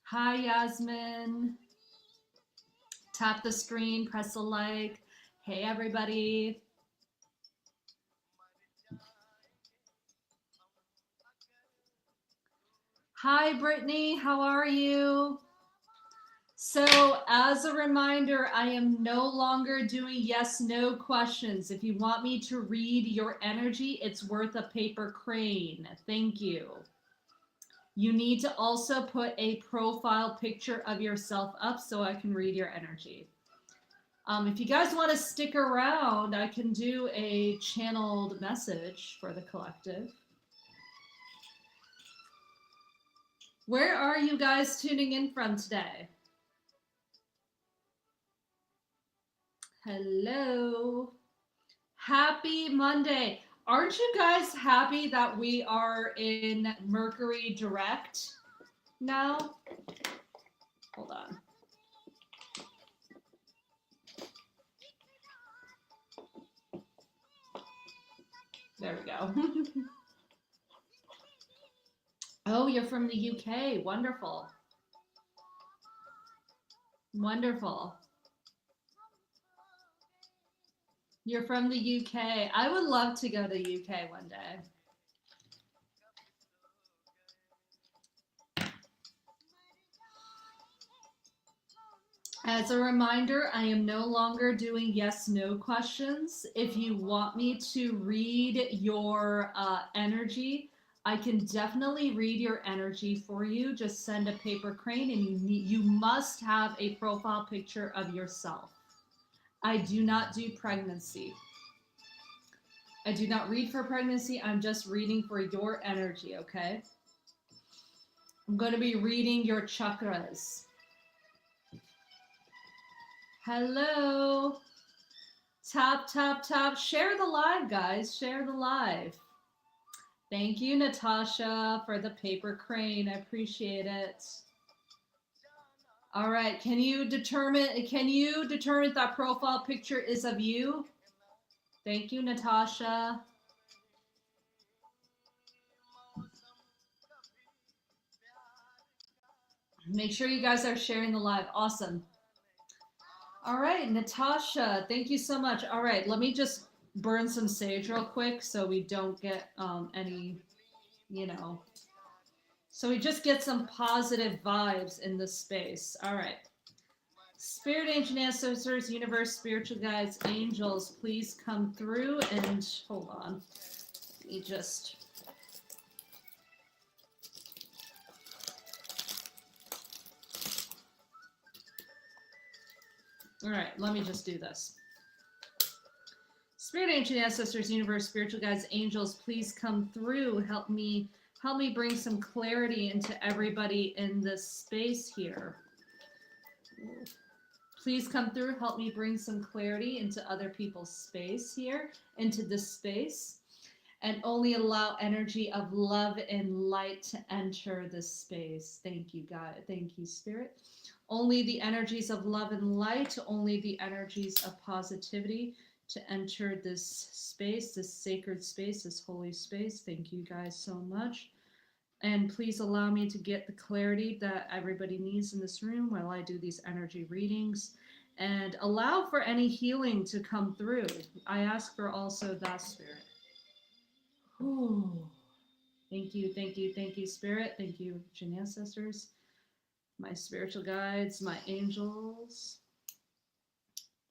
Hi, Yasmin. Tap the screen, press a like. Hey, everybody. Hi, Brittany. How are you? So, as a reminder, I am no longer doing yes no questions. If you want me to read your energy, it's worth a paper crane. Thank you. You need to also put a profile picture of yourself up so I can read your energy. If you guys want to stick around, I can do a channeled message for the collective. Where are you guys tuning in from today? Hello. Happy Monday. Aren't you guys happy that we are in Mercury direct now? Hold on. There we go. Oh, you're from the UK. Wonderful. Wonderful. You're from the UK. I would love to go to the UK one day. As a reminder, I am no longer doing yes no questions. If you want me to read your energy, I can definitely read your energy for you. Just send a paper crane, and you must have a profile picture of yourself. I do not do pregnancy. I do not read for pregnancy. I'm just reading for your energy, okay? I'm going to be reading your chakras. Hello. Tap, tap, tap. Share the live, guys. Share the live. Thank you, Natasha, for the paper crane. I appreciate it. All right. Can you determine if that profile picture is of you? Thank you, Natasha. Make sure you guys are sharing the live. Awesome. All right, Natasha, thank you so much. All right, let me just burn some sage real quick so we don't get any, so we just get some positive vibes in this space. All right. Spirit, ancient ancestors, universe, spiritual guides, angels, please come through and hold on. Let me just. All right, let me just do this. Spirit, ancient ancestors, universe, spiritual guides, angels, please come through. Help me bring some clarity into everybody in this space here. Please come through. Help me bring some clarity into other people's space here, into this space. And only allow energy of love and light to enter this space. Thank you, God. Thank you, Spirit. Only the energies of love and light, only the energies of positivity to enter this space, this sacred space, this holy space. Thank you guys so much. And please allow me to get the clarity that everybody needs in this room while I do these energy readings. And allow for any healing to come through. I ask for also that, Spirit. Ooh. Thank you, thank you, thank you, Spirit. Thank you, ancient ancestors, my spiritual guides, my angels.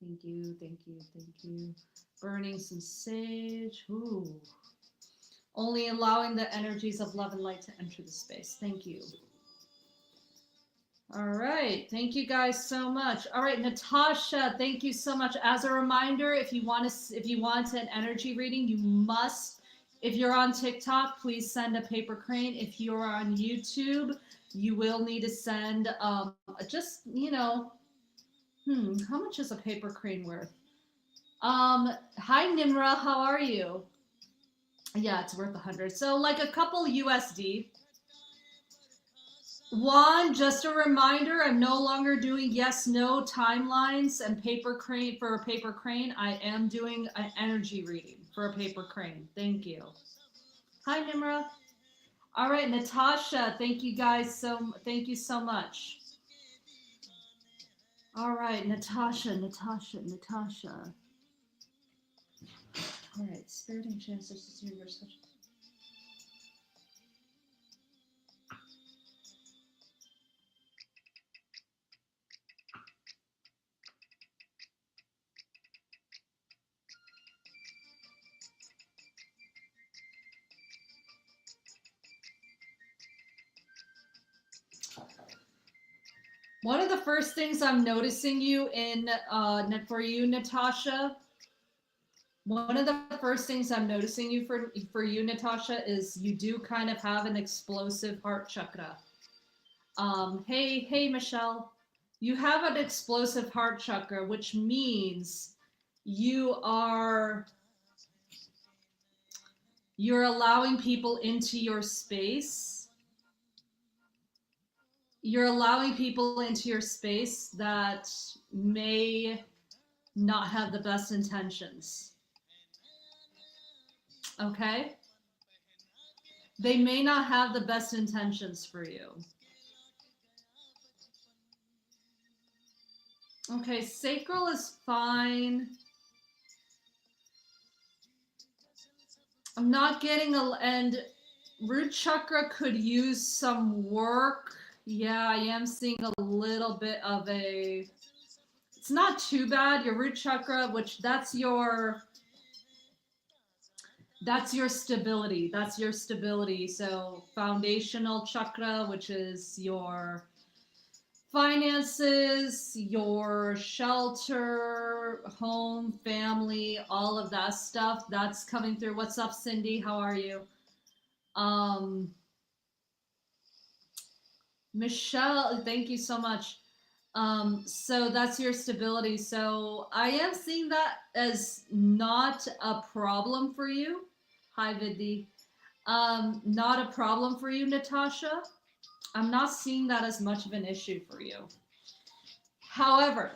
Thank you, thank you, thank you. Burning some sage. Ooh. Only allowing the energies of love and light to enter the space. Thank you. All right. Thank you guys so much. All right, Natasha, thank you so much. As a reminder, if you want an energy reading, you must, if you're on TikTok, please send a paper crane. If you're on YouTube, you will need to send just, how much is a paper crane worth? Hi Nimra, how are you? Yeah, it's worth 100. So like a couple USD. Juan, just a reminder, I'm no longer doing yes, no timelines and paper crane for a paper crane. I am doing an energy reading for a paper crane. Thank you. Hi, Nimra. All right, Natasha, thank you guys thank you so much. All right, Natasha. All right, spirit and chance this universe. One of the first things I'm noticing you in for you, Natasha. One of the first things I'm noticing for you, Natasha, is you do kind of have an explosive heart chakra. Hey, Michelle, you have an explosive heart chakra, which means you are you're allowing people into your space. You're allowing people into your space that may not have the best intentions. Okay? They may not have the best intentions for you. Okay, sacral is fine. I'm not getting and root chakra could use some work. Yeah, I am seeing a little bit of it's not too bad. Your root chakra, which that's your stability. That's your stability. So foundational chakra, which is your finances, your shelter, home, family, all of that stuff, that's coming through. What's up, Cindy? How are you? Michelle, thank you so much. So that's your stability. So I am seeing that as not a problem for you. Hi, Vidhi. Not a problem for you, Natasha. I'm not seeing that as much of an issue for you. However,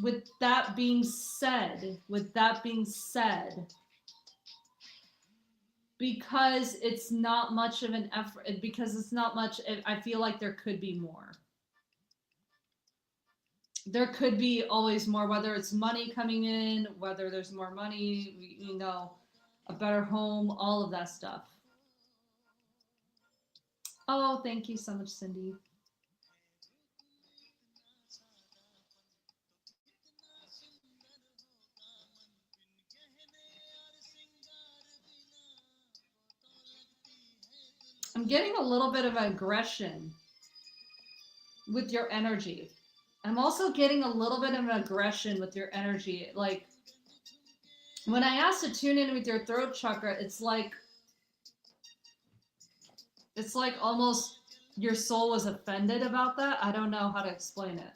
with that being said, because it's not much of an effort, because it's not much, I feel like there could be more. There could be always more, whether it's money coming in, whether there's more money, you know, a better home, all of that stuff. Oh, thank you so much, Cindy. I'm getting a little bit of aggression with your energy. I'm also getting a little bit of aggression with your energy. Like, when I asked to tune in with your throat chakra, it's like almost your soul was offended about that. I don't know how to explain it.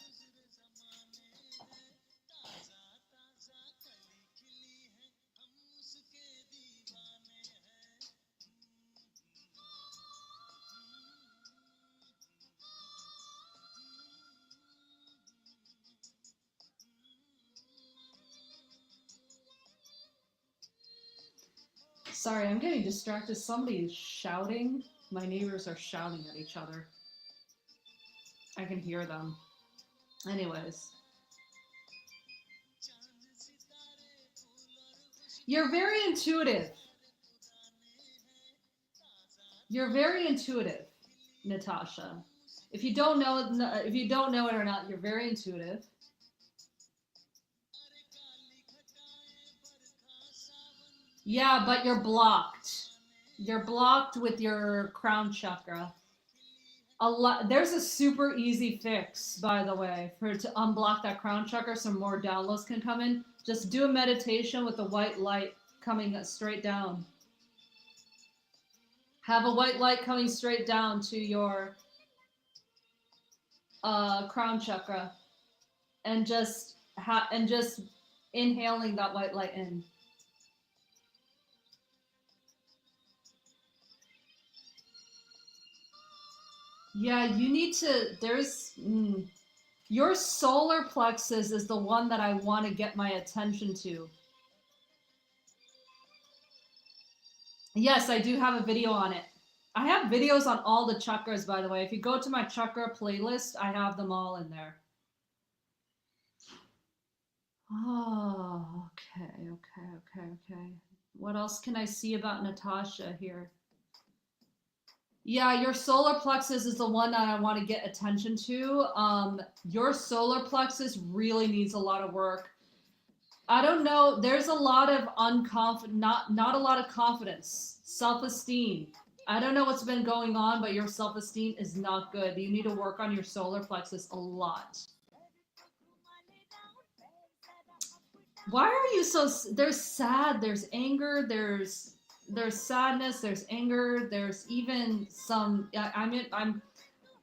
Sorry, I'm getting distracted. Somebody is shouting. My neighbors are shouting at each other. I can hear them. Anyways. You're very intuitive. You're very intuitive, Natasha. If you don't know it or not, you're very intuitive. Yeah, but you're blocked. You're blocked with your crown chakra. There's a super easy fix, by the way, to unblock that crown chakra so more downloads can come in. Just do a meditation with the white light coming straight down. Have a white light coming straight down to your crown chakra, and just inhaling that white light in. Yeah, you need to. Your solar plexus is the one that I want to get my attention to. Yes, I do have a video on it. I have videos on all the chakras, by the way. If you go to my chakra playlist, I have them all in there. Oh, okay. What else can I see about Natasha here? Yeah, your solar plexus is the one that I want to get attention to. Your solar plexus really needs a lot of work. I don't know. There's a lot of not a lot of confidence, self-esteem. I don't know what's been going on, but your self-esteem is not good. You need to work on your solar plexus a lot. Why are you so? There's sad. There's anger. There's sadness. There's anger. There's even some.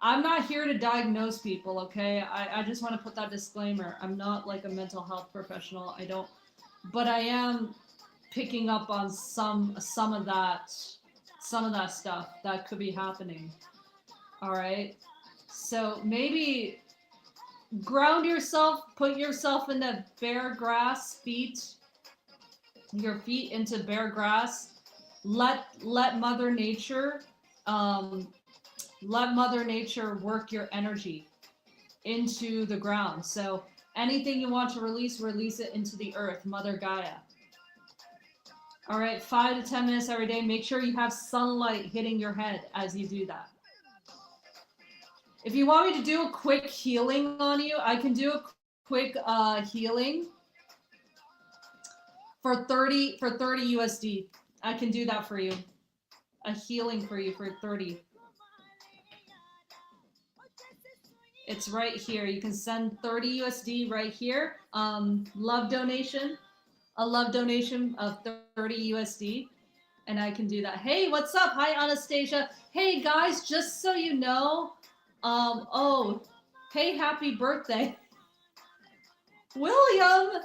I'm not here to diagnose people. Okay, I just want to put that disclaimer. I'm not like a mental health professional. I don't, but I am picking up on some of that stuff that could be happening. All right, so maybe ground yourself, put yourself in the bare grass, your feet into bare grass. Let Mother Nature, um, let Mother Nature work your energy into the ground. So anything you want to release, release it into the earth, Mother Gaia. All right, 5 to 10 minutes every day. Make sure you have sunlight hitting your head as you do that. If you want me to do a quick healing on you, I can do a quick healing for 30 USD. I can do that for you. A healing for you for 30. It's right here. You can send 30 USD right here. Love donation. A love donation of 30 USD. And I can do that. Hey, what's up? Hi, Anastasia. Hey, guys, just so you know, oh, hey, happy birthday. William!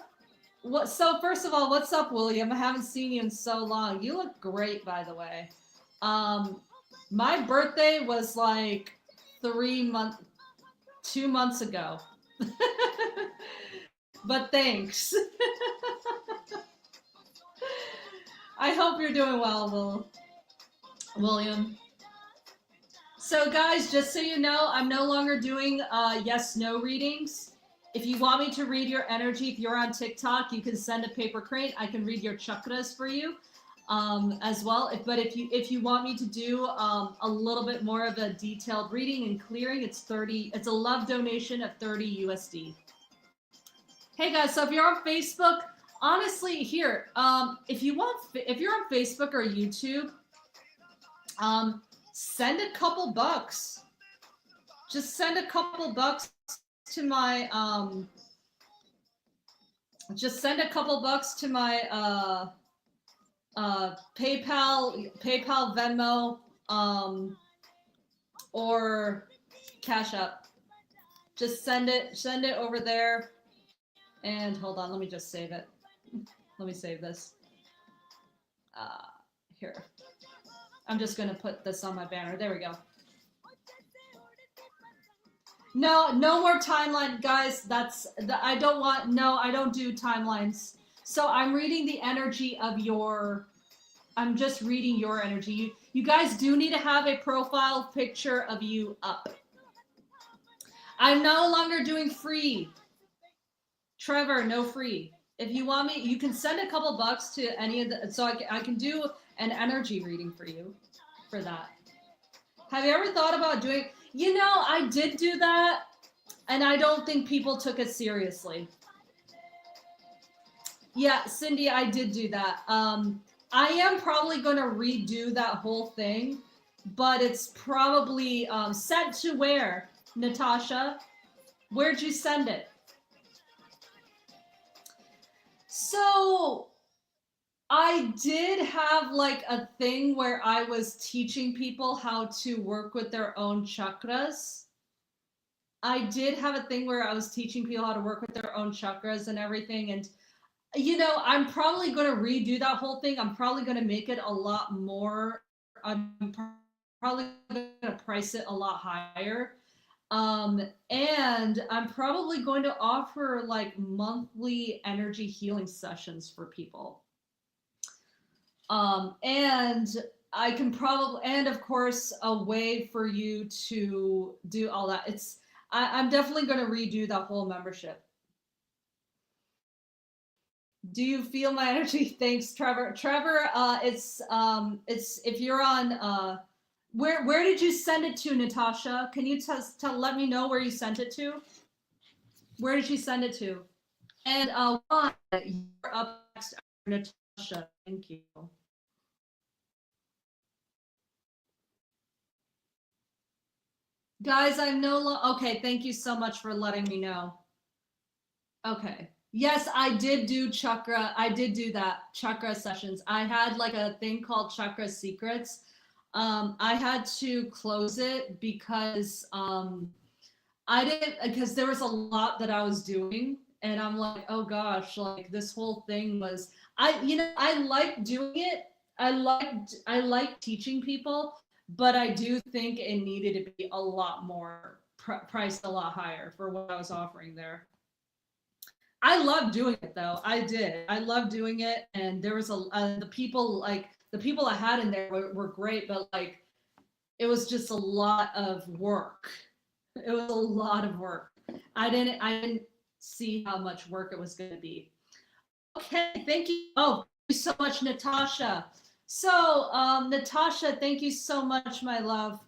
So first of all, what's up, William? I haven't seen you in so long. You look great, by the way. My birthday was like 2 months ago. But thanks. I hope you're doing well, William. So guys, just so you know, I'm no longer doing yes/no readings. If you want me to read your energy, if you're on TikTok, you can send a paper crane. I can read your chakras for you as well. But if you want me to do a little bit more of a detailed reading and clearing, it's a love donation of 30 USD. Hey guys, so if you're on Facebook, honestly, here, if you're on Facebook or YouTube, send a couple bucks. Just send a couple bucks to my PayPal, Venmo, or Cash App. Just send it over there. And hold on, let me just save it. Let me save this. Here. I'm just going to put this on my banner. There we go. No more timeline, guys. I don't do timelines. So I'm reading the energy of I'm just reading your energy. You guys do need to have a profile picture of you up. I'm no longer doing free. Trevor, no free. If you want me, you can send a couple bucks to any of the, so I can do an energy reading for you for that. Have you ever thought about doing, I did do that and I don't think people took it seriously. Yeah, Cindy, I did do that. I am probably going to redo that whole thing, but it's probably sent to where, Natasha? Where'd you send it? So I did have like a thing where I was teaching people how to work with their own chakras. I did have a thing where I was teaching people how to work with their own chakras and everything. And, I'm probably going to redo that whole thing. I'm probably going to make it a lot more. I'm probably going to price it a lot higher. And I'm probably going to offer like monthly energy healing sessions for people. And I can probably, and of course, a way for you to do all that. I'm definitely going to redo the whole membership. Do you feel my energy? Thanks, Trevor. Trevor, it's if you're on, where did you send it to, Natasha? Can you let me know where you sent it to? Where did you send it to? And you're up next, Natasha. Thank you. Guys, I'm okay. Thank you so much for letting me know. Okay. Yes, I did do chakra. I did do that chakra sessions. I had like a thing called Chakra Secrets. I had to close it because I didn't, because there was a lot that I was doing, and I'm like, oh gosh, like this whole thing was, I like doing it. I like teaching people, but I do think it needed to be a lot more priced a lot higher for what I was offering there. I love doing it though. I did. I love doing it, and there was the people I had in there were great, but like it was just a lot of work. It was a lot of work. I didn't see how much work it was going to be. Okay, thank you. Oh, thank you so much, Natasha. So, Natasha, thank you so much, my love.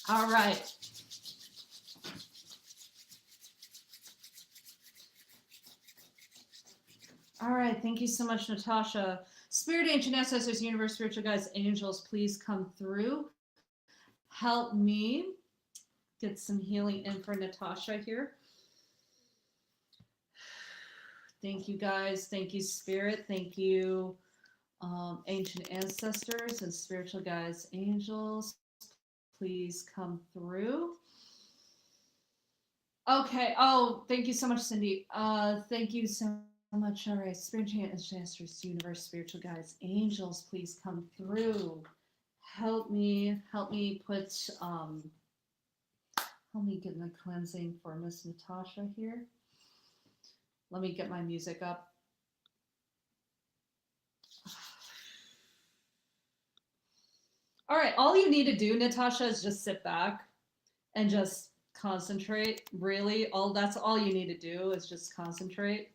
All right. All right, thank you so much, Natasha. Spirit, ancient ancestors, universe, spiritual guides, angels, please come through. Help me get some healing in for Natasha here. Thank you, guys. Thank you, Spirit. Thank you, ancient ancestors and spiritual guides, angels. Please come through. Okay. Oh, thank you so much, Cindy. Thank you so much. All right, spiritual ancestors, universe, spiritual guides, angels, please come through. Help me put help me get the cleansing for Miss Natasha here. Let me get my music up. All right, all you need to do, Natasha, is just sit back and just concentrate. Really, that's all you need to do is just concentrate.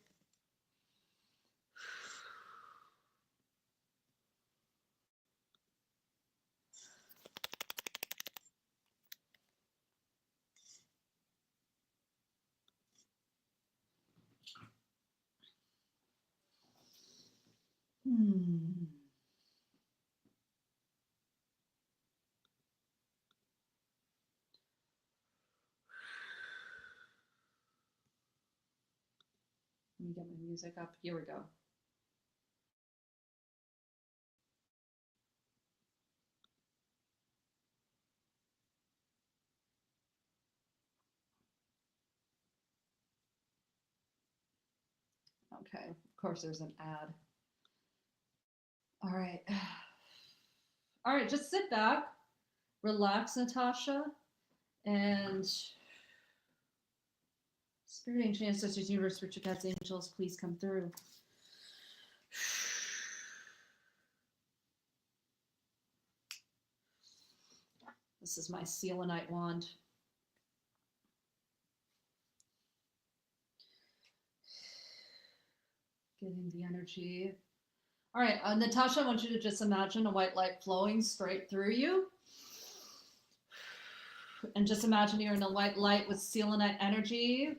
Let me get my music up. Here we go. Okay, of course there's an ad. All right. All right, just sit back, relax, Natasha, and Spirit, ancient ancestors, universe, spiritual guides, angels, please come through. This is my selenite wand. Getting the energy. All right, Natasha, I want you to just imagine a white light flowing straight through you. And just imagine you're in a white light with selenite energy.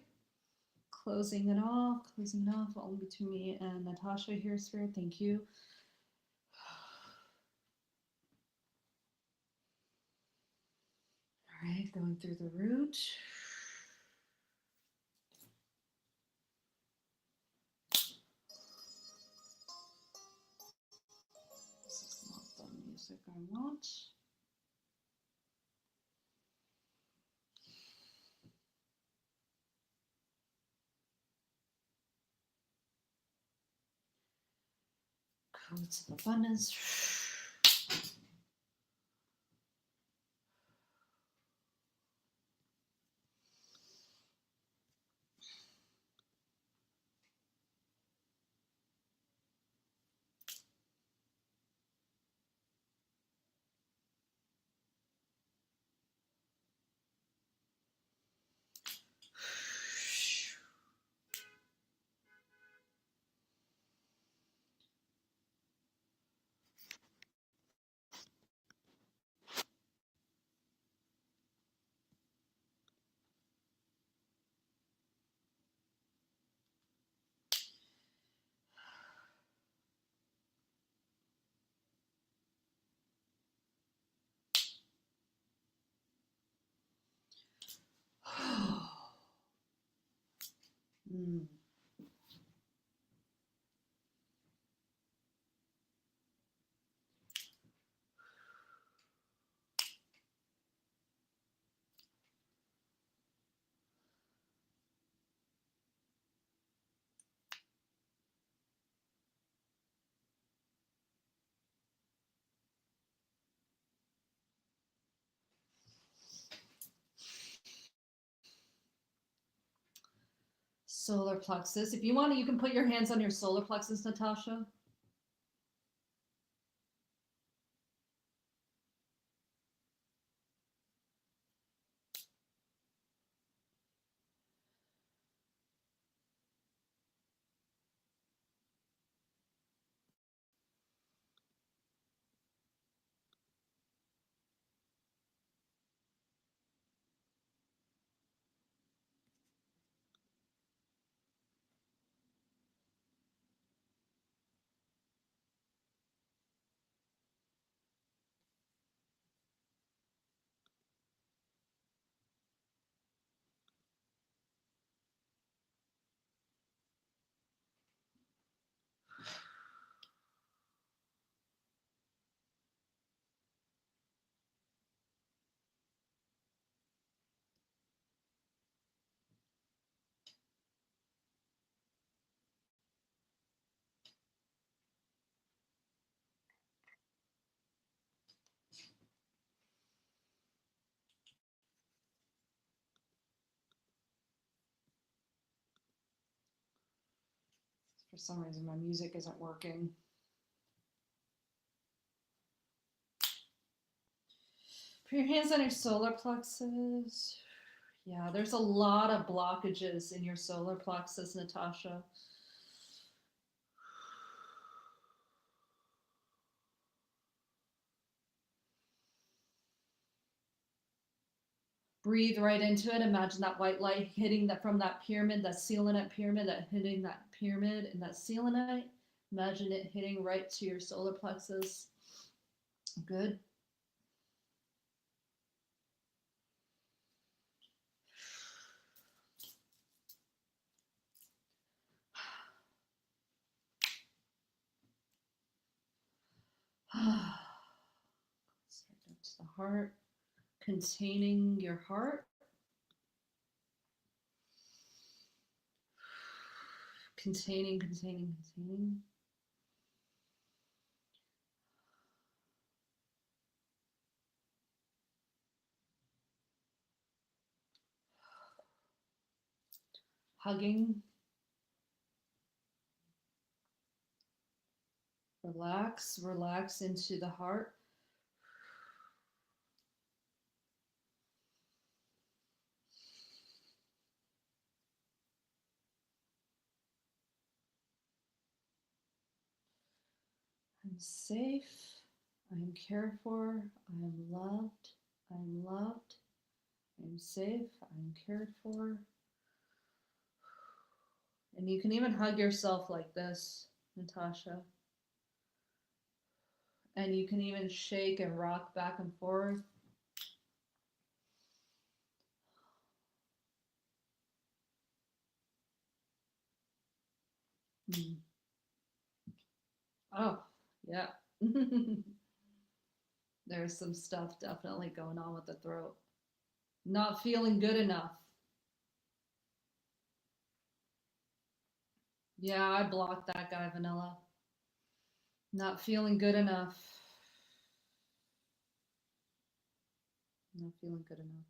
Closing it off, only between me and Natasha here, Spirit. Thank you. All right, going through the root. This is not the music I want. Codes of abundance. Mm. Solar plexus. If you want to, you can put your hands on your solar plexus, Natasha. For some reason, my music isn't working. Put your hands on your solar plexus. Yeah, there's a lot of blockages in your solar plexus, Natasha. Breathe right into it. Imagine that white light hitting that from that pyramid, that selenite pyramid, that hitting that pyramid and that selenite. Imagine it hitting right to your solar plexus. Good. Start up to the heart, containing your heart. Containing. Hugging. Relax into the heart. I'm safe. I am cared for. I am loved. I am loved. I am safe. I am cared for. And you can even hug yourself like this, Natasha. And you can even shake and rock back and forth. Mm. Oh, yeah. There's some stuff definitely going on with the throat. Not feeling good enough. Yeah, I blocked that guy, Vanilla. Not feeling good enough. Not feeling good enough.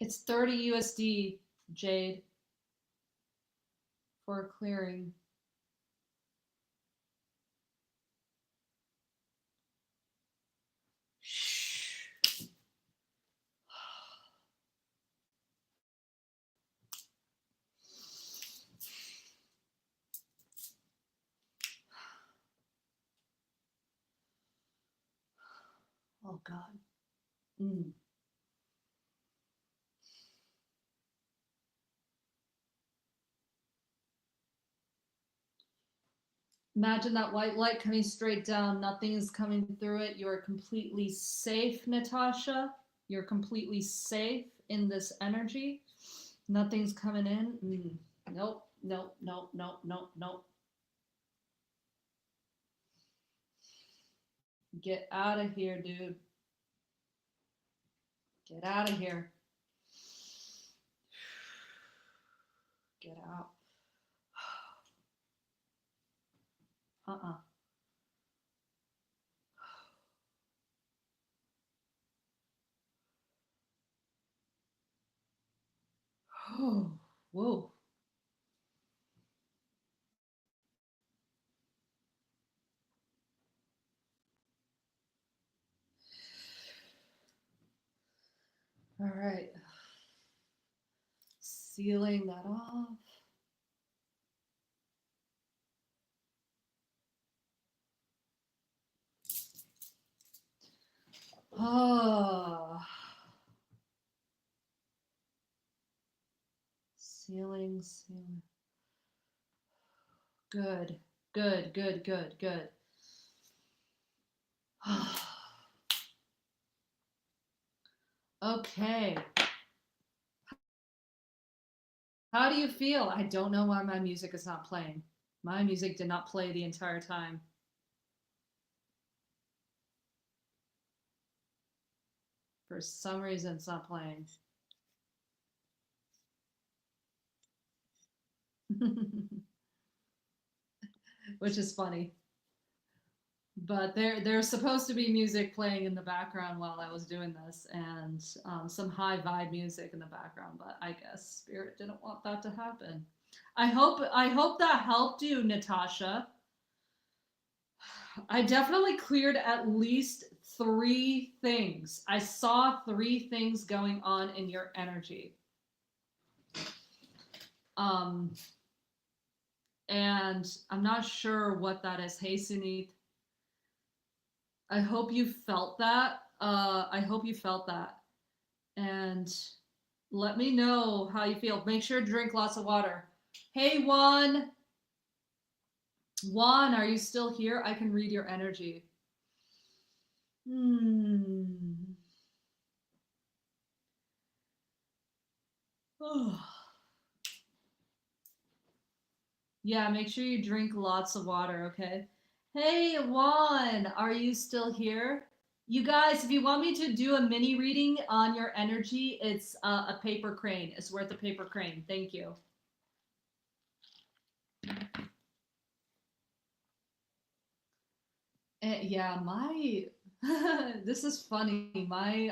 It's 30 USD, Jade, for a clearing. Oh God. Mm. Imagine that white light coming straight down. Nothing is coming through it. You're completely safe, Natasha. You're completely safe in this energy. Nothing's coming in. Nope, nope, nope, nope, nope, nope. Get out of here, dude. Get out of here. Get out. Uh-uh. Oh, whoa. All right. Sealing that off. Oh. Sealing, sealing. Good, good, good, good, good. Okay. How do you feel? I don't know why my music is not playing. My music did not play the entire time. For some reason, it's not playing. Which is funny. But there's supposed to be music playing in the background while I was doing this, and some high vibe music in the background. But I guess Spirit didn't want that to happen. I hope that helped you, Natasha. I definitely cleared at least 3 things. I saw 3 things going on in your energy. Um, and I'm not sure what that is. Hey, Sunit, I hope you felt that. I hope you felt that. And let me know how you feel. Make sure to drink lots of water. Hey, Juan. Juan, are you still here? I can read your energy. Hmm. Oh. Yeah, make sure you drink lots of water, okay? Hey, Juan, are you still here? You guys, if you want me to do a mini reading on your energy, it's a paper crane. It's worth a paper crane. Thank you. Yeah, my this is funny. My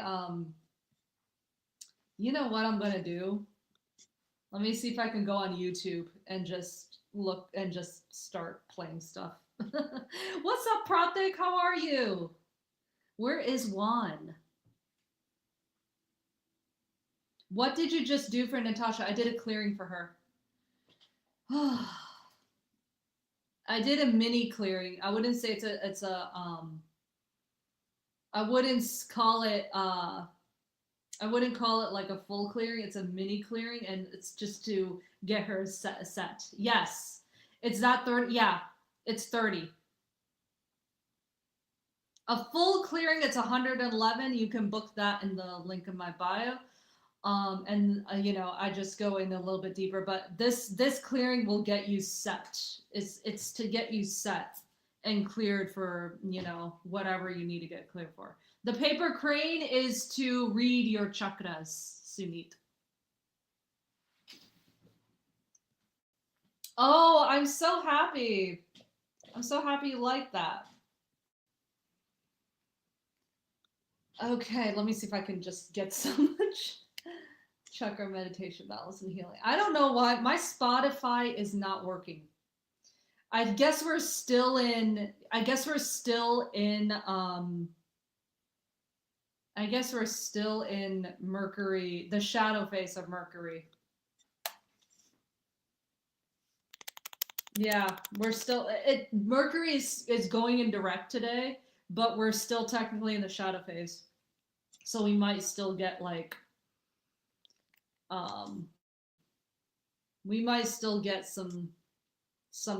you know what I'm gonna do? Let me see if I can go on YouTube and just look and just start playing stuff. What's up, Pratik? How are you? Where is Juan? What did you just do for Natasha? I did a clearing for her. I did a mini clearing. I wouldn't say it's a I wouldn't call it I wouldn't call it like a full clearing. It's a mini clearing, and it's just to get her set. Yes, it's that 30. Yeah, it's 30. A full clearing, it's 111. You can book that in the link in my bio. And I just go in a little bit deeper, but this clearing will get you set. It's to get you set and cleared for whatever you need to get cleared for. The paper crane is to read your chakras, Sunit. Oh, I'm so happy. I'm so happy you like that. Okay, let me see if I can just get so much chakra meditation, balance, and healing. I don't know why my Spotify is not working. I guess we're still in. I guess we're still in. I guess we're still in Mercury, the shadow phase of Mercury. Yeah, we're still. Mercury is going in direct today, but we're still technically in the shadow phase. So we might still get like um we might still get some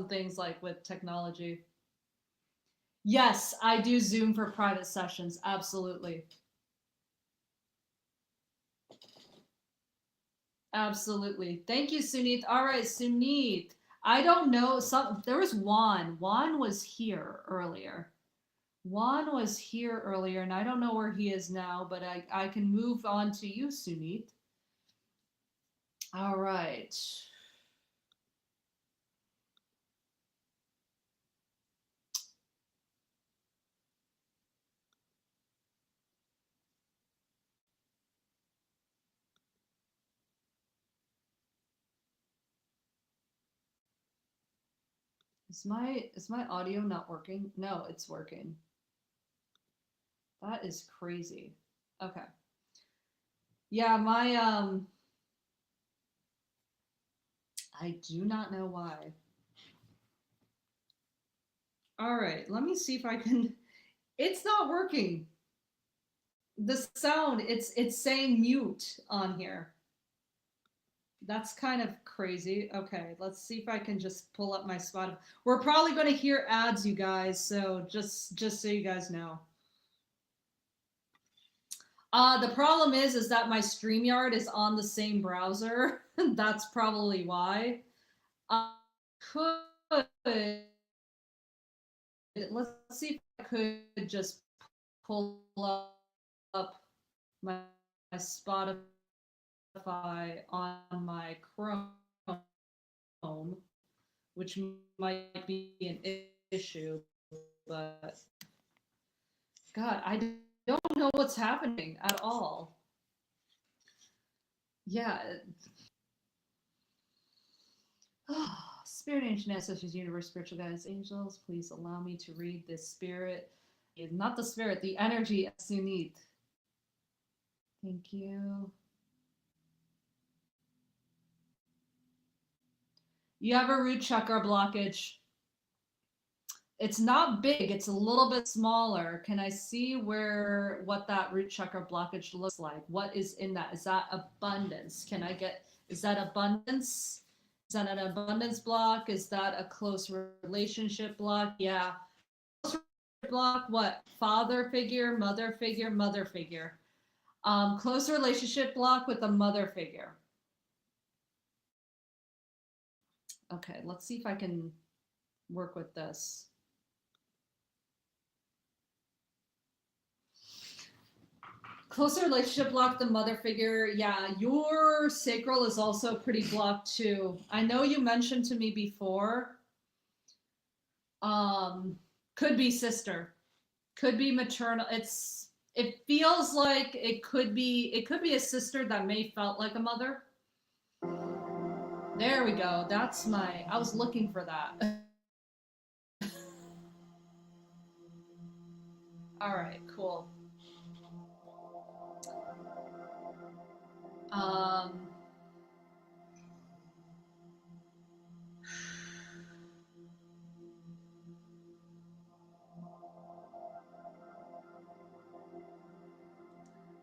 things like with technology. Yes, I do Zoom for private sessions. Absolutely. Absolutely. Thank you, Sunit. All right, Sunit. I don't know. There was Juan. Juan was here earlier. Juan was here earlier, and I don't know where he is now, but I can move on to you, Sunit. All right. Is my audio not working? No, it's working. That is crazy. Okay. Yeah, my I do not know why. All right, let me see if I can. It's not working. The sound, it's saying mute on here. That's kind of crazy. Okay, let's see if I can just pull up my Spotify. We're probably going to hear ads, you guys, so just so you guys know. The problem is that my StreamYard is on the same browser. That's probably why. I could let's see if I could just pull up my Spotify on my Chrome, which might be an issue, but God, I don't know what's happening at all. Yeah. Spirit, ancient ancestors, universe, spiritual guides, angels, please allow me to read this spirit. Not the spirit, the energy of Sunit. Thank you. You have a root chakra blockage. It's not big, it's a little bit smaller. Can I see what that root chakra blockage looks like? What is in that? Is that abundance? Is that abundance? Is that an abundance block? Is that a close relationship block? Yeah. Block, what? Father figure, mother figure, mother figure. Close relationship block with a mother figure. Okay, let's see if I can work with this. Closer relationship block, the mother figure. Yeah, your sacral is also pretty blocked too. I know you mentioned to me before. Could be sister, could be maternal. It feels like it could be a sister that may felt like a mother. There we go. I was looking for that. All right, cool. Um,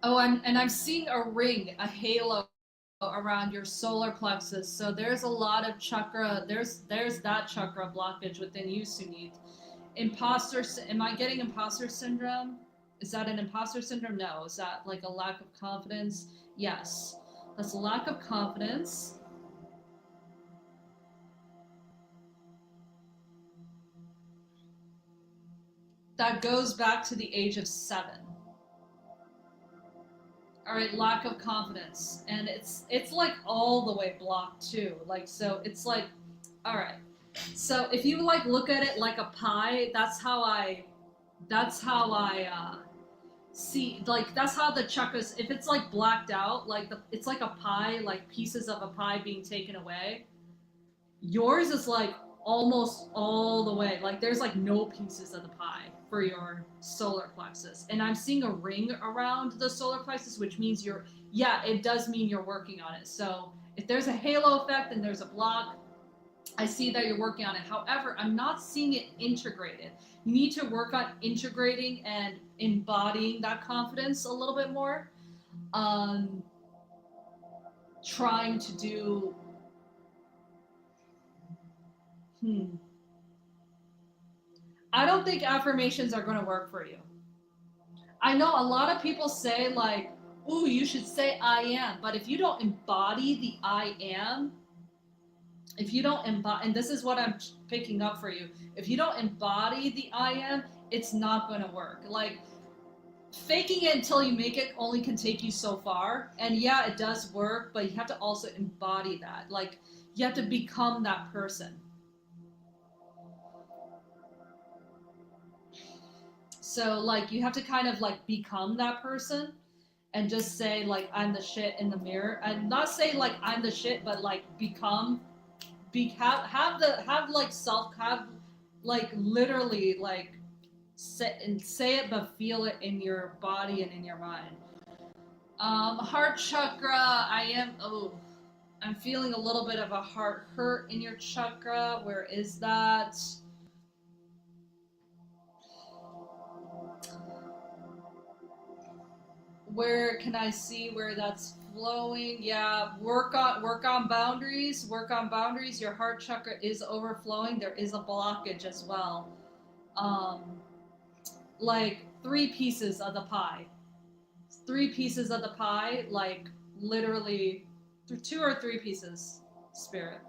oh, I'm seeing a ring, a halo around your solar plexus. So there's a lot of chakra. There's that chakra blockage within you, Sunit. Imposter. Am I getting imposter syndrome? Is that an imposter syndrome? No. Is that like a lack of confidence? Yes. That's a lack of confidence. That goes back to the age of 7. All right, lack of confidence, and it's like all the way blocked too. Like, so it's like, all right. So if you like look at it like a pie, that's how I see, like that's how the chakras, if it's like blacked out, like it's like a pie, like pieces of a pie being taken away. Yours is like almost all the way, like there's like no pieces of the pie for your solar plexus, and I'm seeing a ring around the solar plexus, which means yeah, it does mean you're working on it. So if there's a halo effect and there's a block, I see that you're working on it. However, I'm not seeing it integrated. You need to work on integrating and embodying that confidence a little bit more. Um, Trying to do, hmm, I don't think affirmations are going to work for you. I know a lot of people say, like, ooh, you should say I am. But if you don't embody the I am, if you don't embody, and this is what I'm picking up for you, if you don't embody the I am, it's not going to work. Like, faking it until you make it only can take you so far. And yeah, it does work, but you have to also embody that. Like, you have to become that person. So, like, you have to kind of like become that person and just say, like, I'm the shit in the mirror. And not say, like, I'm the shit, but like become, have like self, have like literally like say it, but feel it in your body and in your mind. Heart chakra, I'm feeling a little bit of a heart hurt in your chakra. Where is that? Where can I see where that's flowing? Yeah, work on boundaries. Work on boundaries. Your heart chakra is overflowing. There is a blockage as well. Um, like three pieces of the pie. Three pieces of the pie, like literally two or three pieces. Spirit.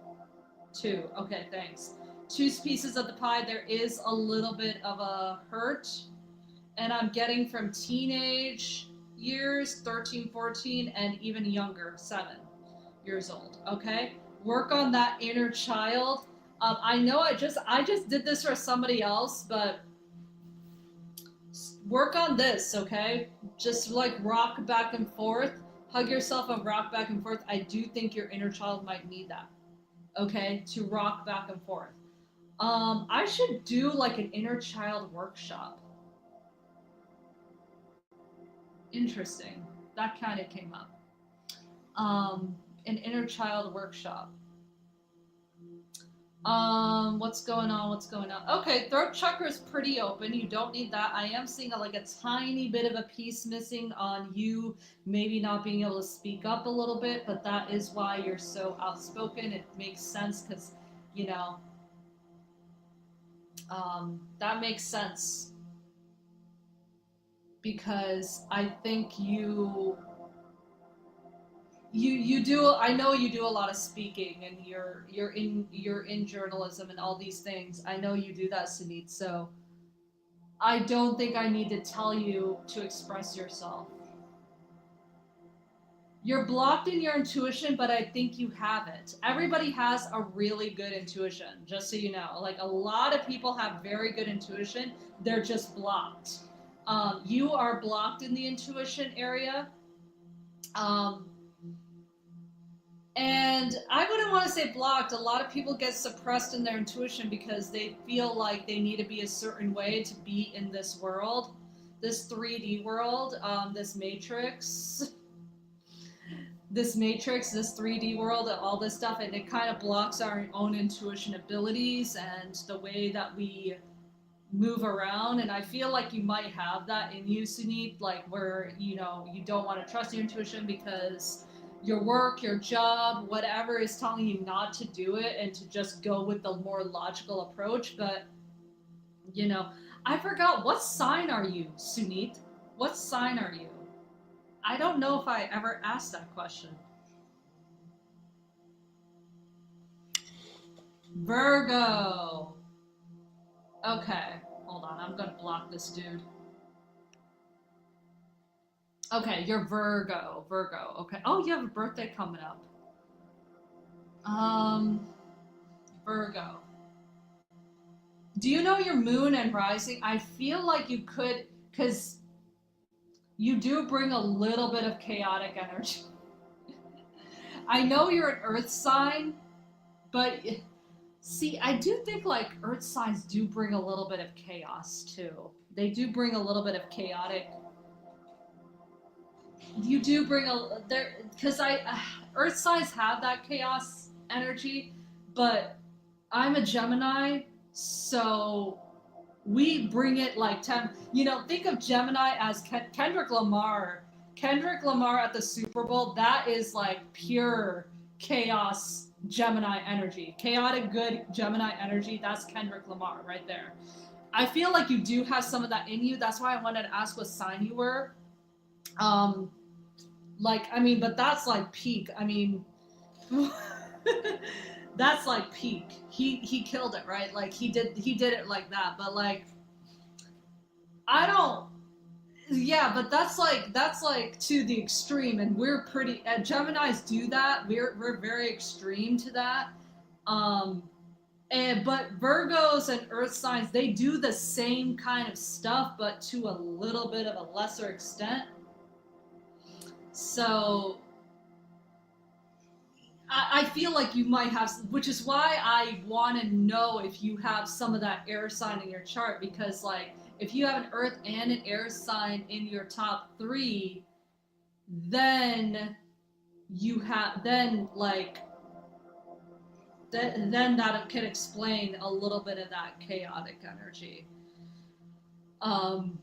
Two. Okay, thanks. Two pieces of the pie. There is a little bit of a hurt, and I'm getting from teenage years, 13, 14, and even younger, 7 years old. Okay, work on that inner child. I know I just did this for somebody else, but work on this. Okay, just like rock back and forth, hug yourself and rock back and forth. I do think your inner child might need that. Okay, to rock back and forth. I should do like an inner child workshop. Interesting. That kind of came up. An inner child workshop. What's going on? What's going on? Okay, throat chakra is pretty open. You don't need that. I am seeing like a tiny bit of a piece missing on you, maybe not being able to speak up a little bit, but that is why you're so outspoken. It makes sense because, you know, that makes sense because I think you do. I know you do a lot of speaking and you're in journalism and all these things. I know you do that, Sunit. So I don't think I need to tell you to express yourself. You're blocked in your intuition, but I think you have it. Everybody has a really good intuition, just so you know. Like, a lot of people have very good intuition, they're just blocked. You are blocked in the intuition area. Um, And I wouldn't want to say blocked. A lot of people get suppressed in their intuition because they feel like they need to be a certain way to be in this world, this 3D world, this 3D world, all this stuff, and it kind of blocks our own intuition abilities and the way that we move around. And I feel like you might have that in you, Sunit, like where you don't want to trust your intuition because your work, your job, whatever is telling you not to do it and to just go with the more logical approach. But you know, I forgot, what sign are you, Sunit? What sign are you? I don't know if I ever asked that question. Virgo. Okay, hold on. I'm gonna block this dude. Okay, you're Virgo. Virgo. Okay. Oh, you have a birthday coming up. Um, Virgo. Do you know your moon and rising? I feel like you could, because you do bring a little bit of chaotic energy. I know you're an earth sign, but see, I do think like earth signs do bring a little bit of chaos too. They do bring a little bit of chaotic. You do bring a there because I earth signs have that chaos energy, but I'm a Gemini, so we bring it like 10. Think of Gemini as Kendrick Lamar. Kendrick Lamar at the Super Bowl, that is like pure chaos Gemini energy. Chaotic good Gemini energy, that's Kendrick Lamar right there. I feel like you do have some of that in you. That's why I wanted to ask what sign you were. Um, but that's like peak. That's like peak. He killed it, right? Like he did it like that. But like I don't. Yeah, but that's like to the extreme, and we're pretty. Gemini's do that. We're very extreme to that. Um, but Virgos and Earth signs, they do the same kind of stuff, but to a little bit of a lesser extent. So I feel like you might have, which is why I want to know if you have some of that air sign in your chart, because like if you have an Earth and an air sign in your top three, then you have then that can explain a little bit of that chaotic energy um,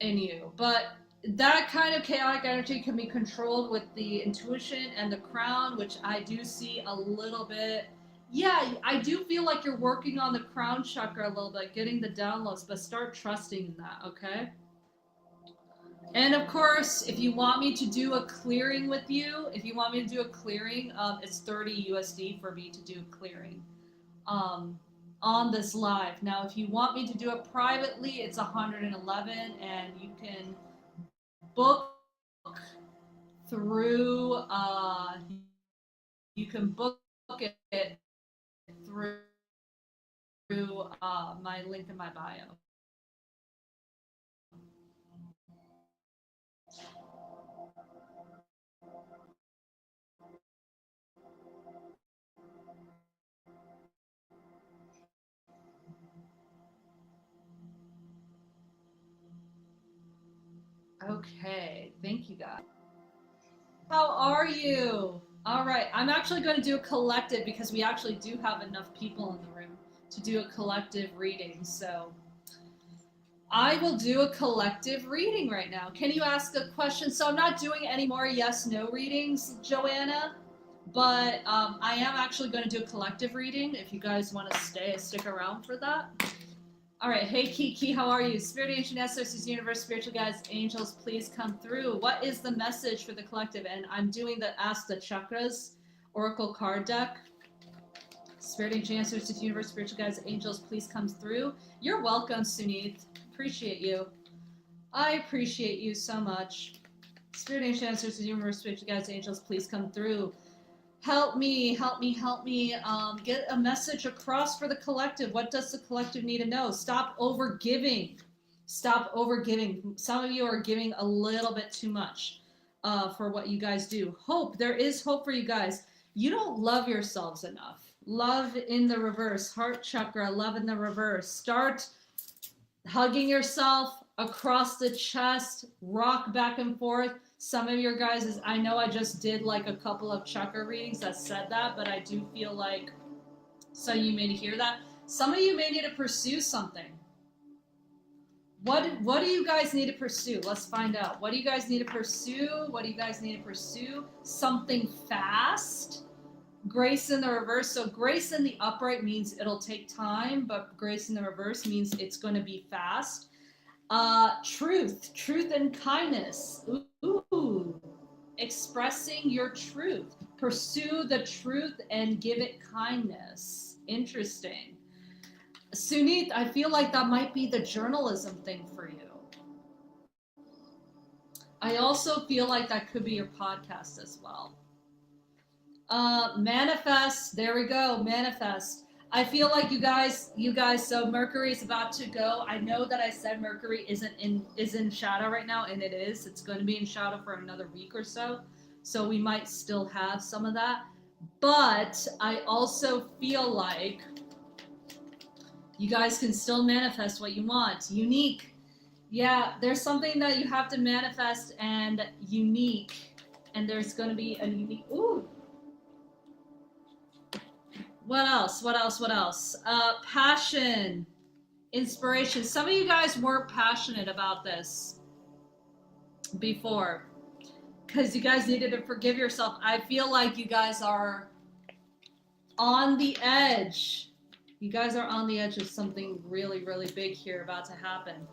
in you. But that kind of chaotic energy can be controlled with the intuition and the crown, which I do see a little bit. Yeah, I do feel like you're working on the crown chakra a little bit, getting the downloads, but start trusting in that, okay? And of course, if you want me to do a clearing with you, if you want me to do a clearing, it's 30 USD for me to do a clearing on this live. Now, if you want me to do it privately, it's 111, and you can book through you can book it through my link in my bio. Okay, thank you guys. How are you? All right, I'm actually going to do a collective because we actually do have enough people in the room to do a collective reading. So I will do a collective reading right now. Can you ask a question? So I'm not doing any more yes/no readings, Joanna, but I am actually going to do a collective reading. If you guys want to stick around for that. All right, hey Kiki, how are you? Spirit, ancient ancestors, universe, spiritual guides, angels, please come through. What is the message for the collective? And I'm doing the Ask the Chakras Oracle card deck. Spirit, ancient ancestors, universe, spiritual guides, angels, please come through. You're welcome, Sunith. Appreciate you. I appreciate you so much. Spirit, ancient ancestors, universe, spiritual guides, angels, please come through. Help me, help me, help me get a message across for the collective. What does the collective need to know? Stop overgiving. Stop overgiving. Some of you are giving a little bit too much for what you guys do. Hope. There is hope for you guys. You don't love yourselves enough. Love in the reverse. Heart chakra, love in the reverse. Start hugging yourself across the chest. Rock back and forth. Some of your guys, I know I just did like a couple of chakra readings that said that, but I do feel like some of you may hear that. Some of you may need to pursue something. What do you guys need to pursue? Let's find out. What do you guys need to pursue? What do you guys need to pursue? Something fast. Grace in the reverse. So grace in the upright means it'll take time, but grace in the reverse means it's going to be fast. Truth and kindness. Ooh, expressing your truth. Pursue the truth and give it kindness. Interesting. Sunith, I feel like that might be the journalism thing for you. I also feel like that could be your podcast as well. Manifest. There we go. Manifest. I feel like you guys, so Mercury is about to go. I know that I said Mercury is in shadow right now, and it is. It's going to be in shadow for another week or so. So we might still have some of that. But I also feel like you guys can still manifest what you want. Unique. Yeah, there's something that you have to manifest and unique. And there's going to be a unique, What else? What else? What else? Passion, inspiration. Some of you guys weren't passionate about this before because you guys needed to forgive yourself. I feel like you guys are on the edge. You guys are on the edge of something really, really big here about to happen.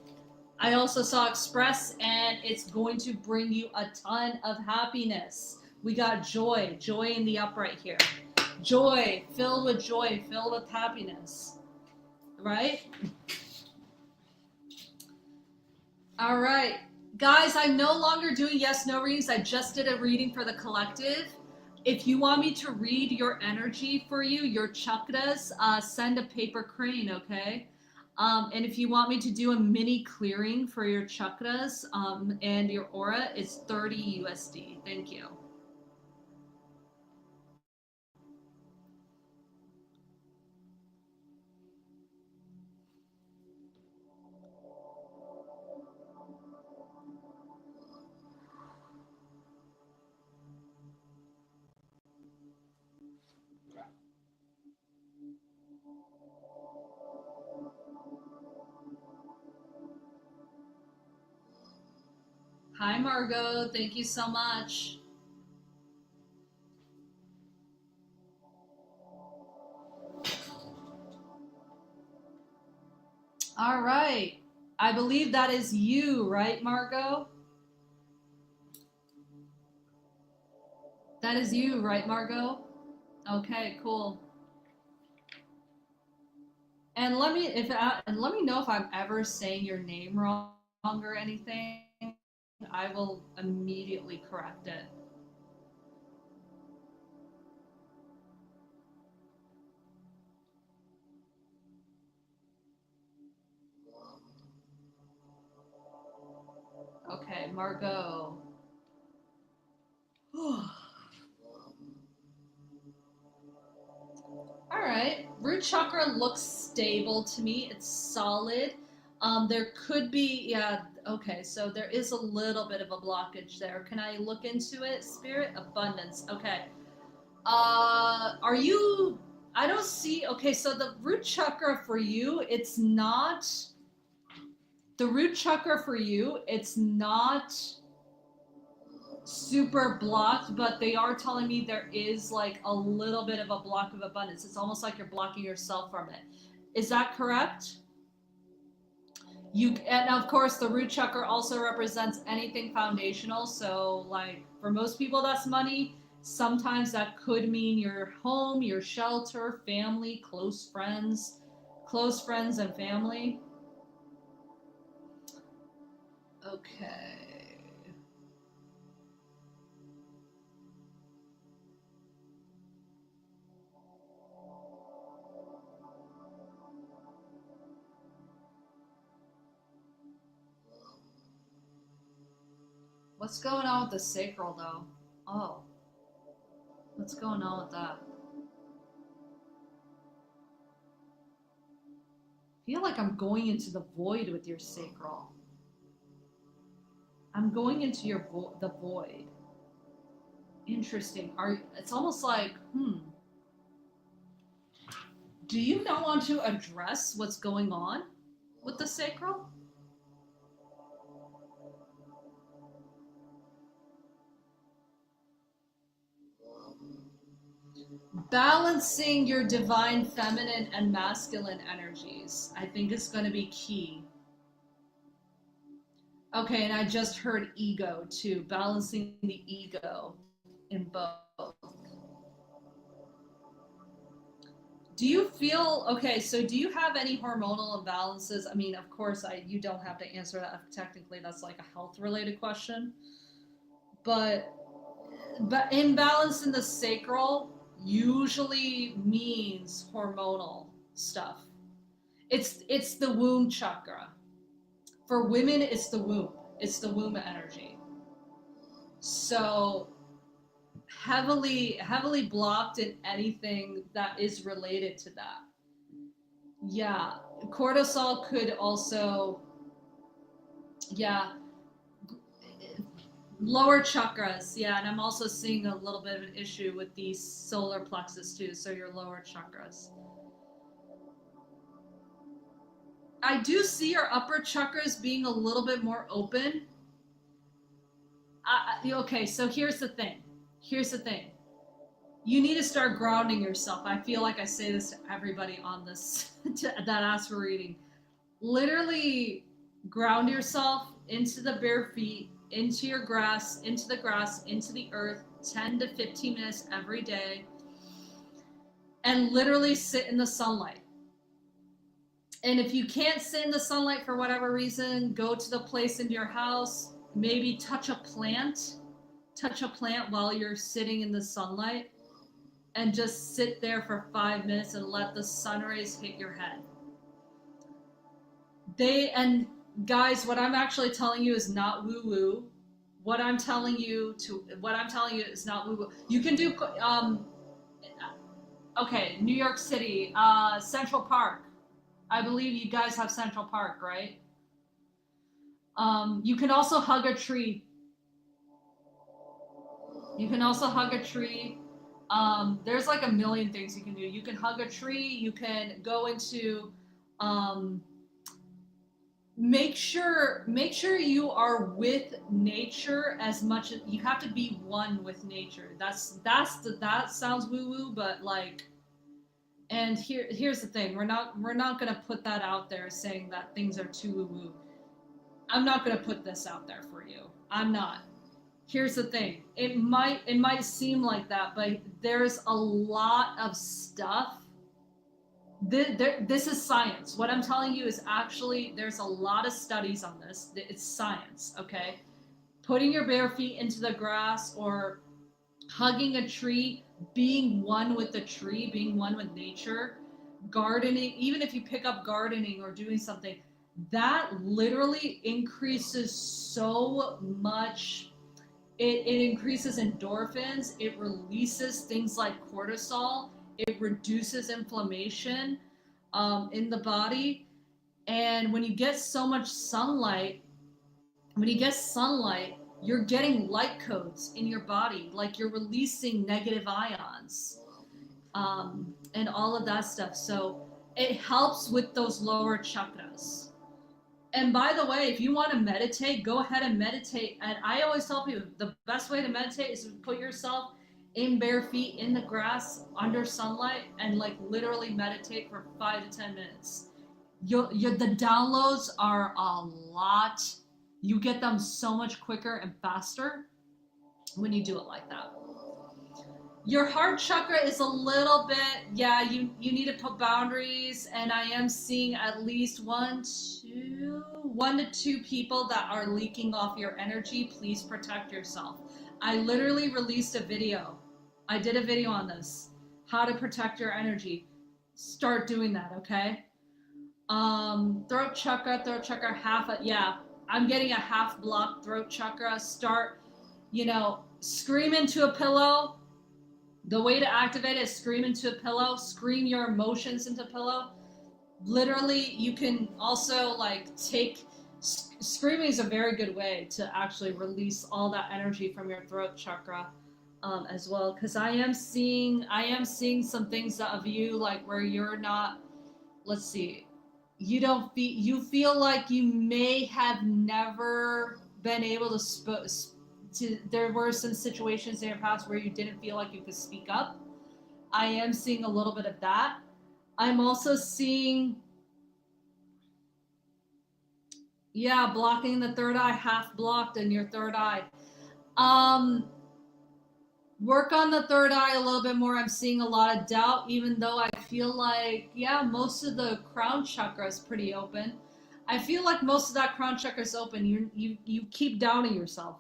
I also saw Express, and it's going to bring you a ton of happiness. We got joy, joy in the upright here. Joy, filled with happiness. Right? All right. Guys, I'm no longer doing yes, no readings. I just did a reading for the collective. If you want me to read your energy for you, your chakras, send a paper crane, okay? And if you want me to do a mini clearing for your chakras and your aura, it's 30 USD. Thank you. Hi, Margot. Thank you so much. All right. I believe that is you, right, Margot? That is you, right, Margot? Okay, cool. And let me know if I'm ever saying your name wrong or anything. I will immediately correct it. Okay, Margot. All right. Root chakra looks stable to me. It's solid. There could be, yeah, okay, so there is a little bit of a blockage there. Can I look into it? Spirit, abundance. Okay. Are you, I don't see, okay, so the root chakra for you, it's not, the root chakra for you, it's not super blocked, but they are telling me there is like a little bit of a block of abundance. It's almost like you're blocking yourself from it. Is that correct? You and of course the root chakra also represents anything foundational. So like for most people that's money. Sometimes that could mean your home, your shelter, family, close friends and family. Okay. What's going on with the sacral though? Oh, what's going on with that? I feel like I'm going into the void with your sacral. I'm going into the void. Interesting. It's almost like, do you not want to address what's going on with the sacral? Balancing your divine feminine and masculine energies, I think is going to be key. Okay, and I just heard ego too, balancing the ego in both. Do you feel okay? So, do you have any hormonal imbalances? I mean, of course, you don't have to answer that. Technically, that's like a health related question. But imbalance in the sacral usually means hormonal stuff. It's the womb chakra. For women, it's the womb. It's the womb energy. So heavily blocked in anything that is related to that. Yeah, cortisol could also, yeah, Lower chakras, yeah, and I'm also seeing a little bit of an issue with the solar plexus too, so your lower chakras. I do see your upper chakras being a little bit more open. Okay, so here's the thing. Here's the thing. You need to start grounding yourself. I feel like I say this to everybody on this that asks for reading. Literally ground yourself into the bare feet, into your grass, into the grass, into the earth, 10 to 15 minutes every day, and literally sit in the sunlight. And if you can't sit in the sunlight for whatever reason, go to the place in your house, maybe touch a plant while you're sitting in the sunlight, and just sit there for 5 minutes and let the sun rays hit your head. And guys, what I'm actually telling you is not woo woo. What I'm telling you is not woo woo. You can do okay, New York City, Central Park. I believe you guys have Central Park, right? You can also hug a tree. You can also hug a tree. There's like a million things you can do. You can hug a tree. You can go into um, make sure you are with nature as much as you have to be one with nature. That sounds woo woo, but like, and here's the thing, we're not gonna put that out there saying that things are too woo woo. I'm not gonna put this out there for you. I'm not. Here's the thing, it might seem like that, but there's a lot of stuff. This is science. What I'm telling you is actually, there's a lot of studies on this. It's science, okay? Putting your bare feet into the grass or hugging a tree, being one with the tree, being one with nature, gardening, even if you pick up gardening or doing something, that literally increases so much. It increases endorphins, it releases things like cortisol, it reduces inflammation in the body. And when you get so much sunlight, you're getting light codes in your body, like you're releasing negative ions and all of that stuff. So it helps with those lower chakras. And by the way, if you want to meditate, go ahead and meditate. And I always tell people the best way to meditate is to put yourself in bare feet in the grass under sunlight and like literally meditate for 5 to 10 minutes. The downloads are a lot. You get them so much quicker and faster when you do it like that. Your heart chakra is a little bit, yeah, you need to put boundaries, and I am seeing at least one to two people that are leaking off your energy. Please protect yourself. I literally released a video. I did a video on this, how to protect your energy. Start doing that, okay? Throat chakra, yeah, I'm getting a half blocked throat chakra. Start, scream into a pillow. The way to activate it is scream into a pillow, scream your emotions into a pillow. Literally, you can also screaming is a very good way to actually release all that energy from your throat chakra as well. Because I am seeing some things of you like where you're not. Let's see, you feel like you may have never been able to, there were some situations in your past where you didn't feel like you could speak up. I am seeing a little bit of that. I'm also seeing, yeah, blocking the third eye, half blocked in your third eye. Work on the third eye a little bit more. I'm seeing a lot of doubt, even though I feel like, yeah, most of the crown chakra is pretty open. I feel like most of that crown chakra is open. You keep doubting yourself.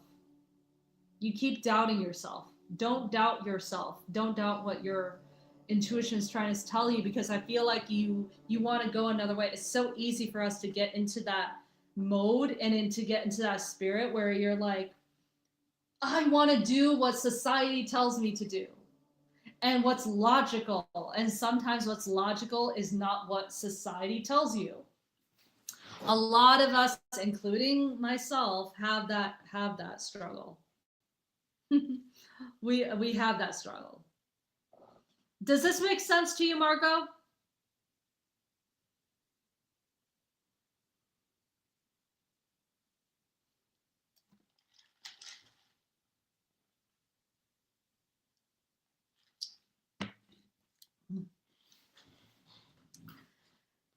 You keep doubting yourself. Don't doubt yourself. Don't doubt what your intuition is trying to tell you, because I feel like you want to go another way. It's so easy for us to get into that mode and to get into that spirit where you're like, I want to do what society tells me to do and what's logical. And sometimes what's logical is not what society tells you. A lot of us, including myself, have that struggle. We have that struggle. Does this make sense to you, Margot?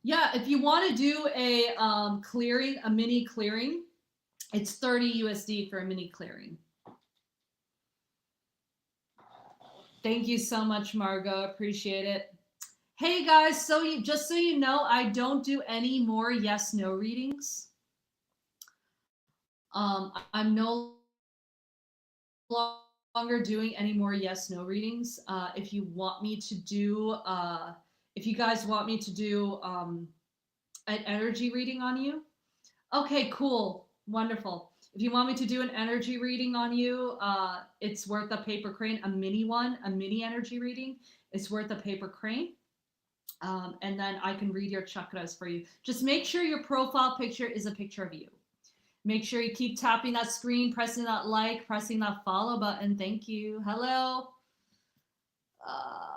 Yeah, if you want to do a clearing, a mini clearing, it's 30 USD for a mini clearing. Thank you so much, Margot. Appreciate it. Hey guys, just so you know, I don't do any more yes no readings. I'm no longer doing any more yes no readings. If you want me to do, if you guys want me to do an energy reading on you, okay, cool, wonderful. If you want me to do an energy reading on you, it's worth a paper crane, a mini one, a mini energy reading. It's worth a paper crane. And then I can read your chakras for you. Just make sure your profile picture is a picture of you. Make sure you keep tapping that screen, pressing that like, pressing that follow button. Thank you. Hello. Uh,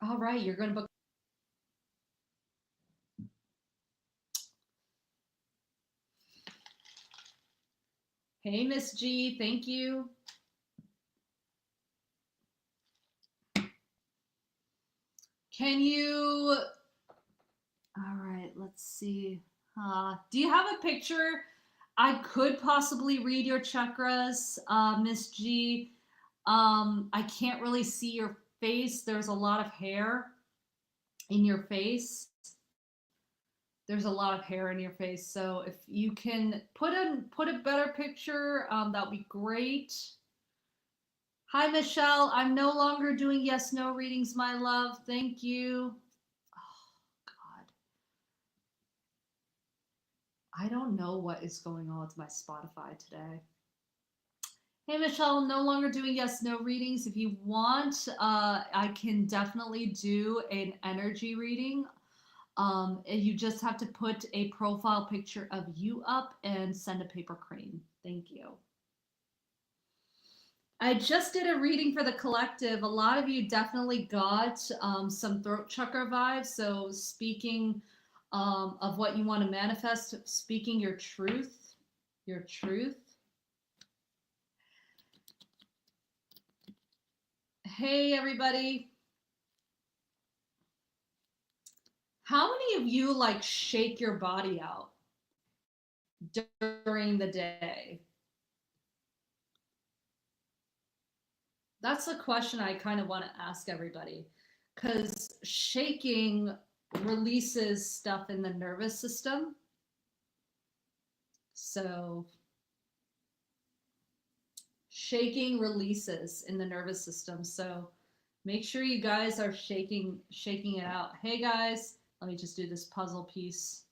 all right, you're going to book. Hey, Miss G, thank you. Can you? All right, let's see. Do you have a picture? I could possibly read your chakras, Miss G. I can't really see your face. There's a lot of hair in your face. There's a lot of hair in your face. So if you can put a better picture, that would be great. Hi, Michelle. I'm no longer doing yes no readings, my love. Thank you. Oh, God. I don't know what is going on with my Spotify today. Hey, Michelle, no longer doing yes no readings. If you want, I can definitely do an energy reading. You just have to put a profile picture of you up and send a paper crane. Thank you. I just did a reading for the collective. A lot of you definitely got some throat chakra vibes. So, speaking of what you want to manifest, speaking your truth, your truth. Hey, everybody. How many of you like shake your body out during the day? That's a question I kind of want to ask everybody because shaking releases stuff in the nervous system. So, shaking releases in the nervous system. So, make sure you guys are shaking it out. Hey guys, let me just do this puzzle piece.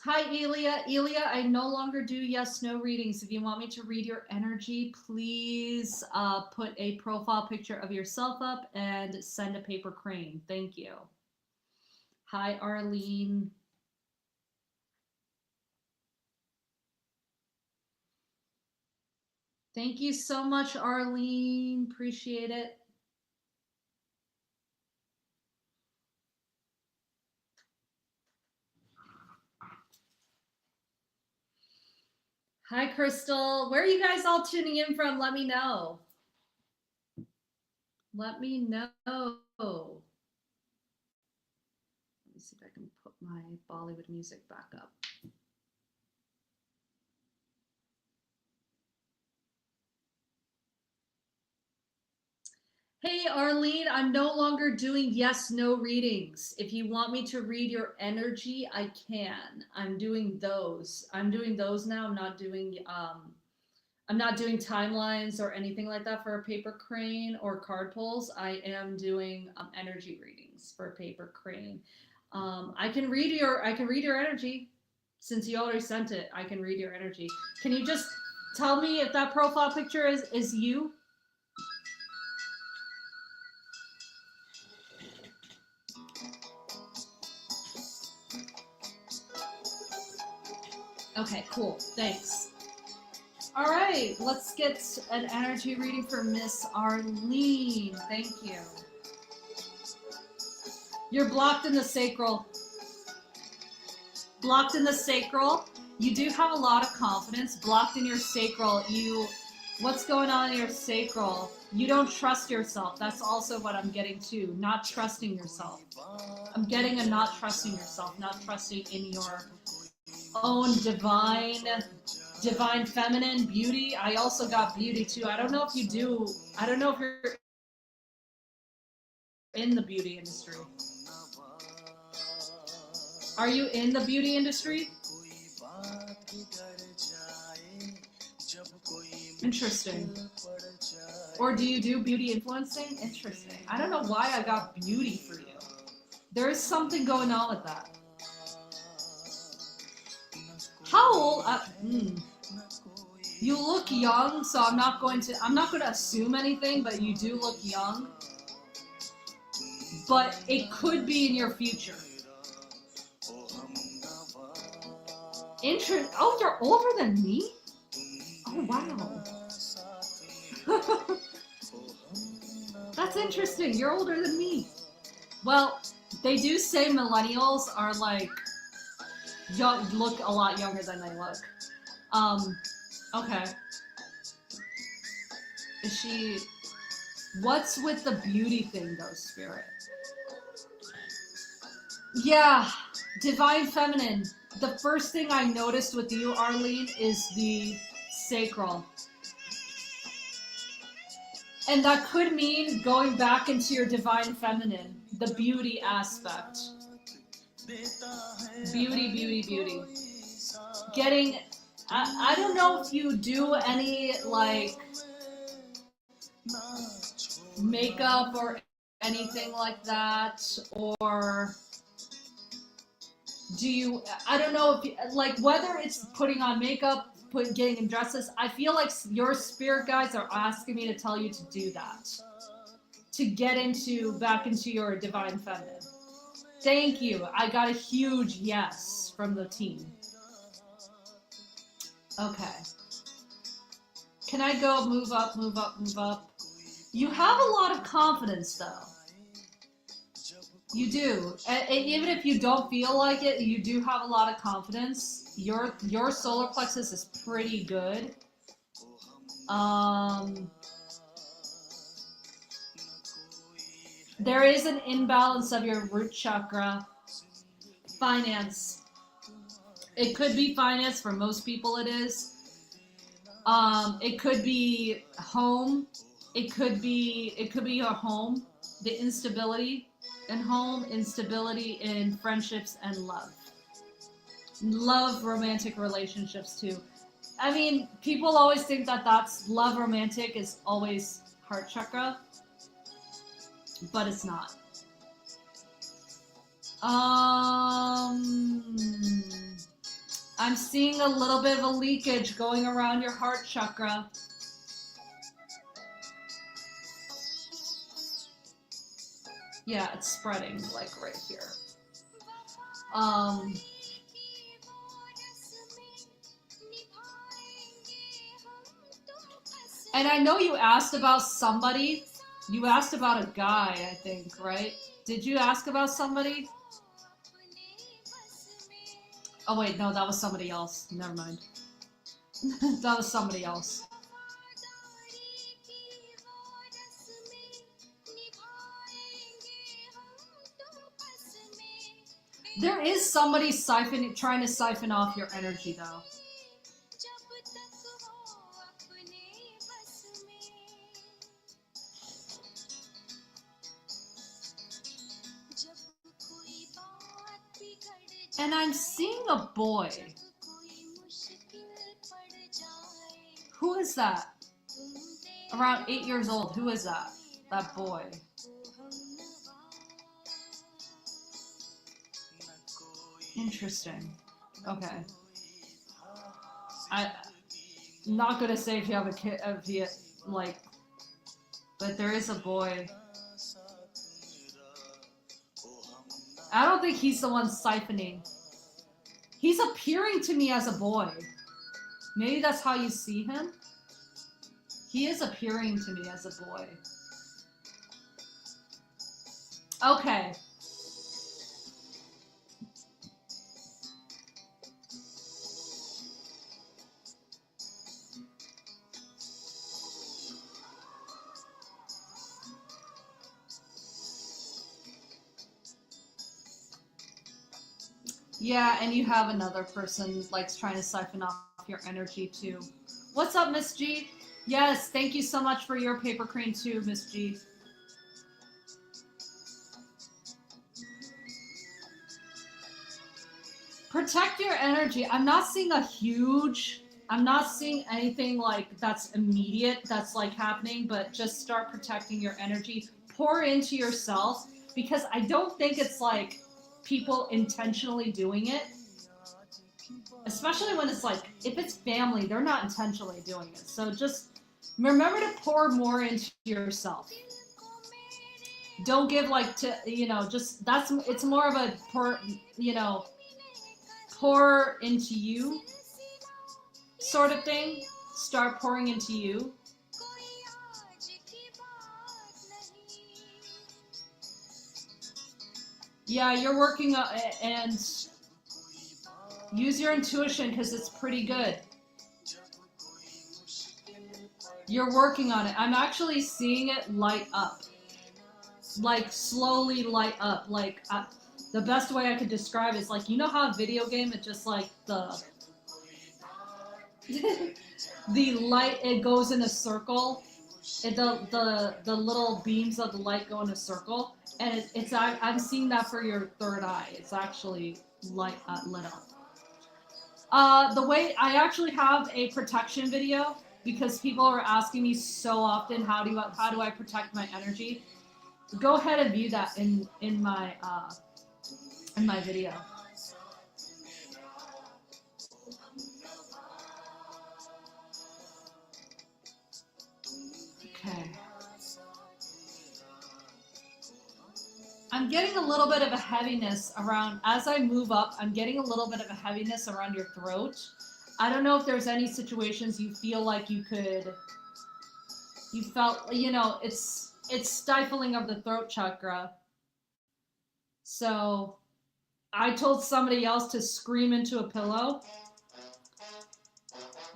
Hi, Elia. Elia, I no longer do yes no readings. If you want me to read your energy, please put a profile picture of yourself up and send a paper crane. Thank you. Hi, Arlene. Thank you so much, Arlene. Appreciate it. Hi, Crystal. Where are you guys all tuning in from? Let me know. Let me know. Let me see if I can put my Bollywood music back up. Hey, Arlene, I'm no longer doing yes no readings. If you want me to read your energy, I can. I'm doing those. I'm doing those now. I'm not doing timelines or anything like that for a paper crane or card pulls. I am doing energy readings for a paper crane. I can read your energy. Since you already sent it, I can read your energy. Can you just tell me if that profile picture is you? Okay, cool. Thanks. All right, let's get an energy reading for Miss Arlene. Thank you. You're blocked in the sacral. Blocked in the sacral. You do have a lot of confidence. Blocked in your sacral. What's going on in your sacral? You don't trust yourself. That's also what I'm getting to. Not trusting yourself. I'm getting a not trusting yourself. Not trusting in your own divine feminine beauty. I also got beauty too. I don't know if you do. I don't know if you're in the beauty industry. Are you in the beauty industry? Interesting. Or do you do beauty influencing? Interesting. I don't know why I got beauty for you. There is something going on with that. How old? You look young, so I'm not going to assume anything, but you do look young. But it could be in your future. Oh, you're older than me? Oh, wow. That's interesting. You're older than me. Well, they do say millennials are like look a lot younger than they look. Okay. Is she... What's with the beauty thing, though, Spirit? Yeah, divine feminine. The first thing I noticed with you, Arlene, is the sacral. And that could mean going back into your divine feminine, the beauty aspect. Beauty, beauty, beauty. Getting... I don't know if you do any, like, makeup or anything like that, or do you... I don't know if, like, whether it's putting on makeup, getting in dresses. I feel like your spirit guides are asking me to tell you to do that. To get back into your divine feminine. Thank you. I got a huge yes from the team. Okay. Can I go move up, move up, move up? You have a lot of confidence, though. You do. And even if you don't feel like it, you do have a lot of confidence. Your solar plexus is pretty good. There is an imbalance of your root chakra. Finance. It could be finance. For most people it is. It could be home. It could be a home. The instability in home, instability in friendships and love. Love, romantic relationships too. I mean, people always think that that's love, romantic is always heart chakra, but it's not. I'm seeing a little bit of a leakage going around your heart chakra. Yeah, it's spreading like right here. And I know you asked about somebody. You asked about a guy, I think, right? Did you ask about somebody? Oh wait, no, that was somebody else. Never mind. That was somebody else. There is somebody trying to siphon off your energy, though. And I'm seeing a boy. Who is that? Around 8 years old. Who is that? That boy. Interesting. Okay. I'm not gonna say if you have a kid, if you, like, but there is a boy. I don't think he's the one siphoning. He's appearing to me as a boy. Maybe that's how you see him. He is appearing to me as a boy. Okay. Yeah, and you have another person like trying to siphon off your energy too. What's up, Miss G? Yes, thank you so much for your paper crane too, Miss G. Protect your energy. I'm not seeing anything like that's immediate that's like happening, but just start protecting your energy. Pour into yourself because I don't think it's like people intentionally doing it. Especially when it's like, if it's family, they're not intentionally doing it. So just remember to pour more into yourself. Don't give like to, just it's more of a pour into you sort of thing. Start pouring into you. Yeah, you're working on it, and use your intuition because it's pretty good. You're working on it. I'm actually seeing it light up. Like slowly light up. Like the best way I could describe it is like, you know how a video game, it just like the the light, it goes in a circle. The little beams of the light go in a circle, and I'm seeing that for your third eye. It's actually lit up. The way I actually have a protection video because people are asking me so often how do I protect my energy. Go ahead and view that in my video. Okay. I'm getting a little bit of a heaviness around, as I move up, I'm getting a little bit of a heaviness around your throat. I don't know if there's any situations you feel like you felt, it's stifling of the throat chakra. So I told somebody else to scream into a pillow.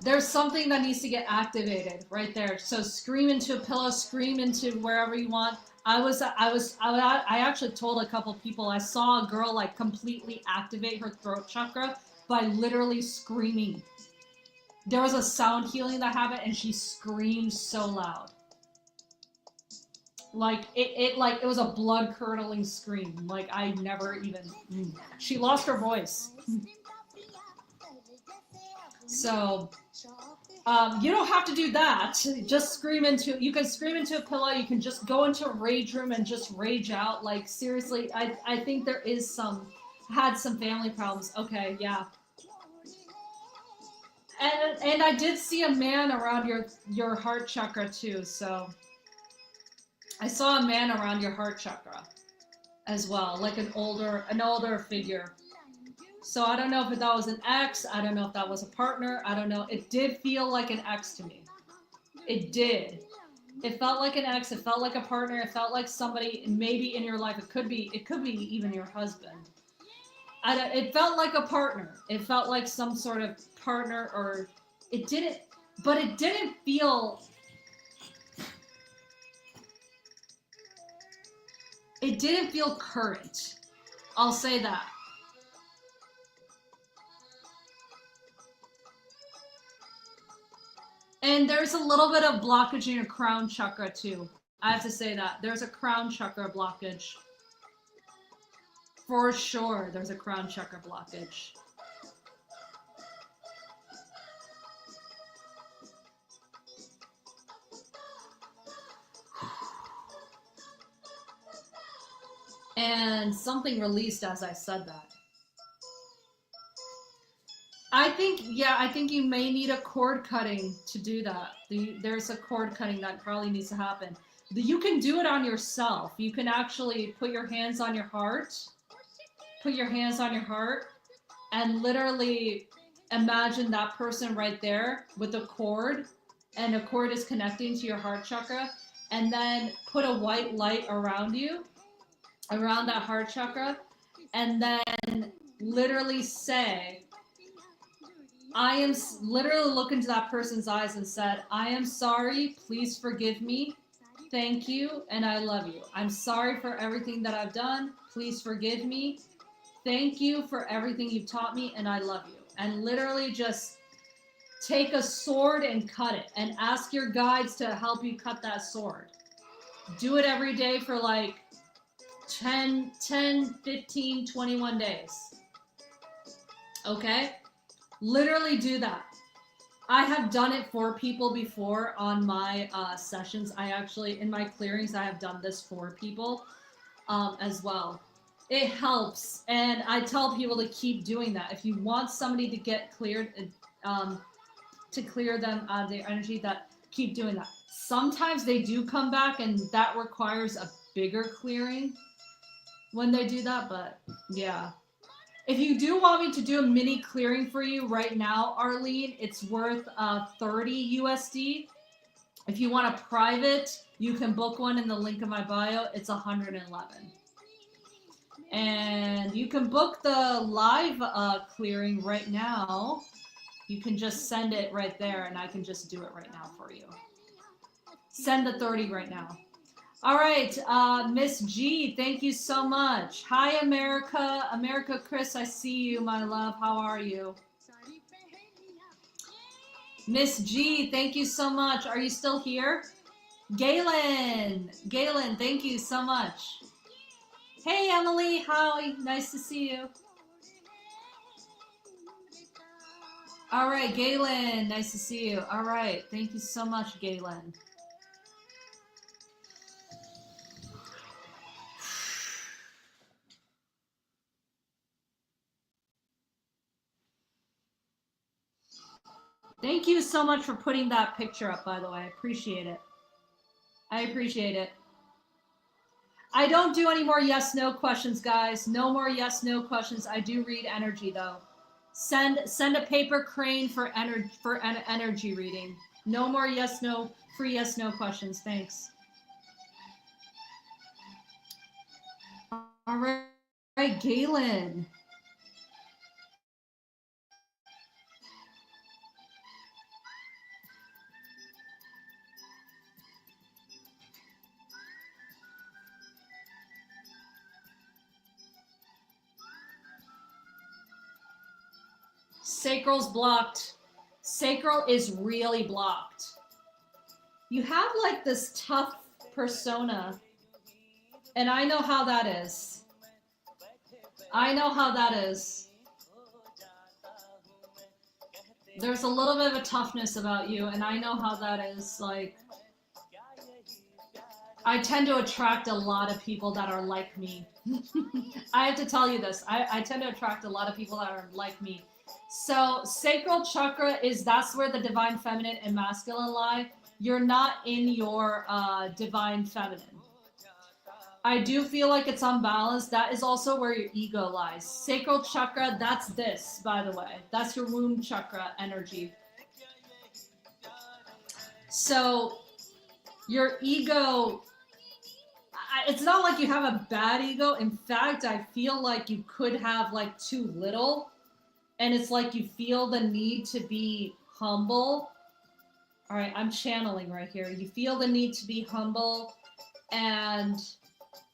There's something that needs to get activated right there. So scream into a pillow, scream into wherever you want. I actually told a couple people, I saw a girl like completely activate her throat chakra by literally screaming. There was a sound healing that happened and she screamed so loud. Like it was a blood curdling scream. Like I never even, she lost her voice. So, you don't have to do that. Just you can scream into a pillow. You can just go into a rage room and just rage out. Like, seriously, I think there is had some family problems. Okay, yeah. And I did see a man around your heart chakra too, so. I saw a man around your heart chakra as well, like an older figure. So I don't know if that was an ex. I don't know if that was a partner. I don't know. It did feel like an ex to me. It did. It felt like an ex. It felt like a partner. It felt like somebody maybe in your life. It could be even your husband. It felt like a partner. It felt like some sort of partner, or it didn't. But it didn't feel. It didn't feel current. I'll say that. And there's a little bit of blockage in your crown chakra too. I have to say that. There's a crown chakra blockage. For sure, there's a crown chakra blockage. And something released as I said that. I think you may need a cord cutting to do that. There's a cord cutting that probably needs to happen. You can do it on yourself. You can actually put your hands on your heart. Put your hands on your heart and literally imagine that person right there with a cord, and a cord is connecting to your heart chakra, and then put a white light around you, around that heart chakra, and then literally say, I am literally look into that person's eyes and said, I am sorry, please forgive me, thank you, and I love you. I'm sorry for everything that I've done, please forgive me, thank you for everything you've taught me, and I love you. And literally just take a sword and cut it, and ask your guides to help you cut that sword. Do it every day for like 10, 15, 21 days. Okay? Literally do that. I have done it for people before on my sessions. I actually, in my clearings, I have done this for people as well. It helps, and I tell people to keep doing that. If you want somebody to get cleared, to clear them out of their energy, that keep doing that. Sometimes they do come back, and that requires a bigger clearing when they do that, but yeah. If you do want me to do a mini clearing for you right now, Arlene, it's worth 30 USD. If you want a private, you can book one in the link of my bio. It's 111. And you can book the live clearing right now. You can just send it right there, and I can just do it right now for you. Send the 30 right now. All right, Miss G, thank you so much. Hi, America. America, Chris, I see you, my love. How are you? Miss G, thank you so much. Are you still here? Galen, thank you so much. Hey, Emily, hi. Nice to see you. All right, Galen, nice to see you. All right, thank you so much, Galen. Thank you so much for putting that picture up, by the way. I appreciate it. I appreciate it. I don't do any more yes/no questions, guys. No more yes/no questions. I do read energy, though. Send a paper crane for energy reading. No more yes/no, free yes/no questions. Thanks. All right, Galen. Sacral's blocked. Sacral is really blocked. You have like this tough persona, and I know how that is. I know how that is. There's a little bit of a toughness about you, and I know how that is. Like, I tend to attract a lot of people that are like me. I have to tell you this. I tend to attract a lot of people that are like me. So sacral chakra that's where the divine feminine and masculine lie. You're not in your divine feminine. I do feel like it's unbalanced. That is also where your ego lies. Sacral chakra, that's this, by the way. That's your womb chakra energy. So your ego, it's not like you have a bad ego. In fact, I feel like you could have like too little. And it's like you feel the need to be humble. All right, I'm channeling right here. You feel the need to be humble, and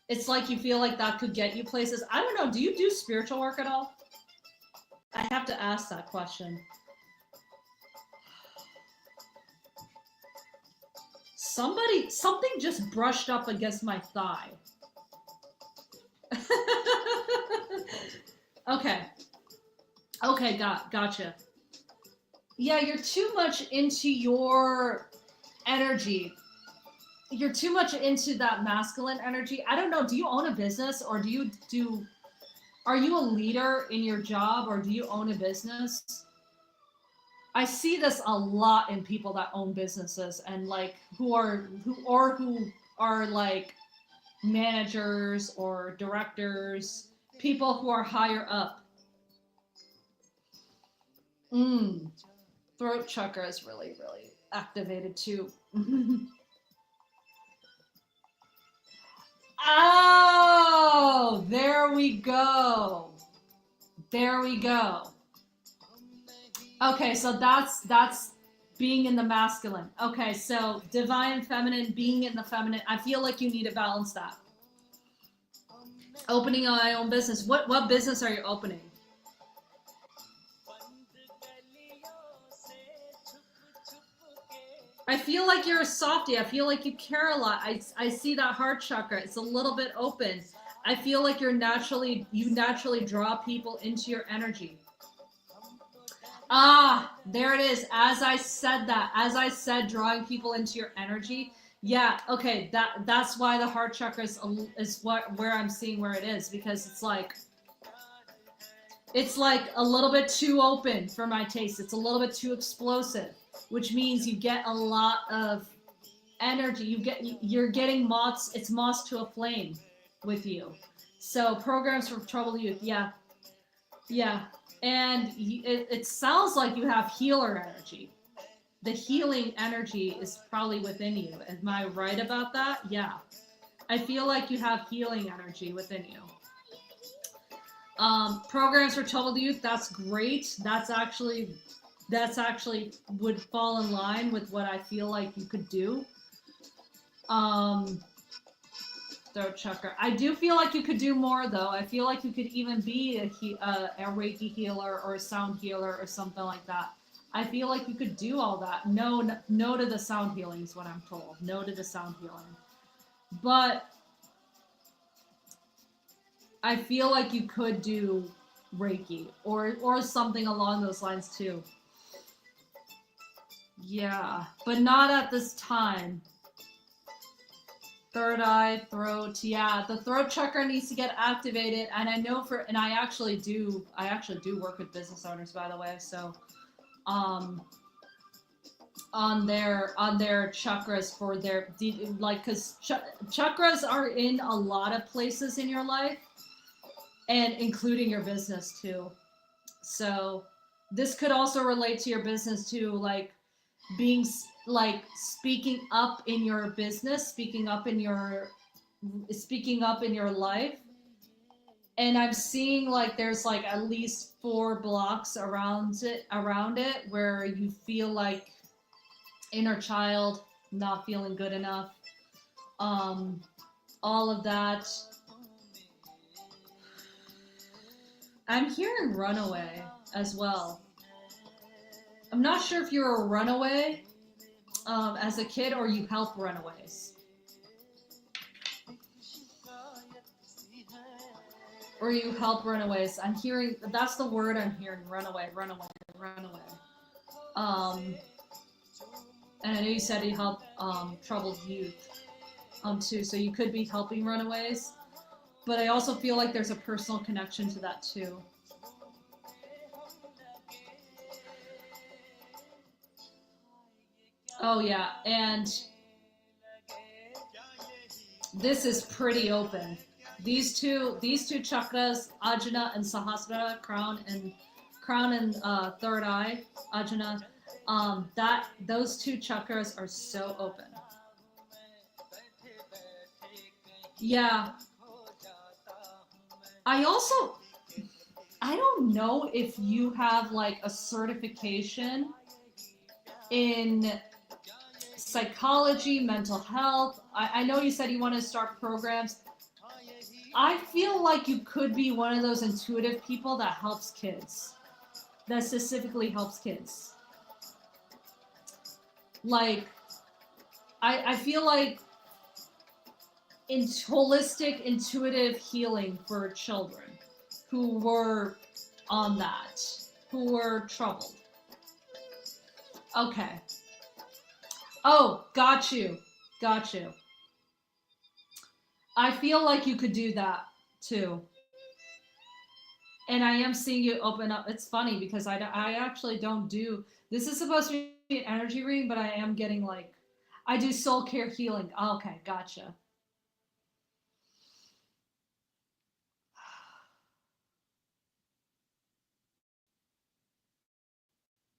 it's like you feel like that could get you places. I don't know. Do you do spiritual work at all? I have to ask that question. Something just brushed up against my thigh. Okay, gotcha. Yeah, you're too much into your energy. You're too much into that masculine energy. I don't know. Do you own a business, or are you a leader in your job, or do you own a business? I see this a lot in people that own businesses and like who are like managers or directors, people who are higher up. Mm, throat chakra is really, really activated too. Oh, there we go. There we go. Okay, so that's being in the masculine. Okay, so divine feminine, being in the feminine. I feel like you need to balance that. Opening my own business. What business are you opening? I feel like you're a softie. I feel like you care a lot. I see that heart chakra. It's a little bit open. I feel like you naturally draw people into your energy. Ah, there it is. As I said that, as I said, drawing people into your energy. Yeah, okay. That's why the heart chakra is what where I'm seeing where it is, because it's like a little bit too open for my taste. It's a little bit too explosive, which means you get a lot of energy. You're getting moths. It's moths to a flame with you. So programs for troubled youth. Yeah, yeah. And it sounds like you have healer energy. The healing energy is probably within you. Am I right about that? Yeah. I feel like you have healing energy within you. Programs for troubled youth, that's great. That's actually would fall in line with what I feel like you could do. Um, throat chakra. I do feel like you could do more though. I feel like you could even be a Reiki healer or a sound healer or something like that. I feel like you could do all that. No to the sound healing is what I'm told. No to the sound healing. But I feel like you could do Reiki or something along those lines too. Yeah, but not at this time. Third eye, throat. Yeah, the throat chakra needs to get activated, and I actually do work with business owners, by the way. So, um, on their chakras for their like, because chakras are in a lot of places in your life, and including your business too. So, this could also relate to your business too, like being like speaking up in your business, speaking up in your life. And I'm seeing like there's like at least 4 blocks around it where you feel like inner child, not feeling good enough, um all of that. I'm hearing runaway as well. I'm not sure if you're a runaway as a kid or you help runaways. Or you help runaways. I'm hearing, that's the word I'm hearing, runaway, runaway, runaway. Um, and I know you said you help troubled youth too, so you could be helping runaways. But I also feel like there's a personal connection to that too. Oh yeah, and this is pretty open. These two chakras, Ajna and Sahasrara, crown and third eye, Ajna. That those two chakras are so open. Yeah, I also I don't know if you have like a certification in psychology, mental health. I know you said you want to start programs. I feel like you could be one of those intuitive people that helps kids, that specifically helps kids. Like, I feel like in holistic, intuitive healing for children who were on that, who were troubled. Okay. Oh, got you. Got you. I feel like you could do that too. And I am seeing you open up. It's funny because I actually don't do this. Is supposed to be an energy reading, but I am getting like I do soul care healing. Oh, okay, gotcha.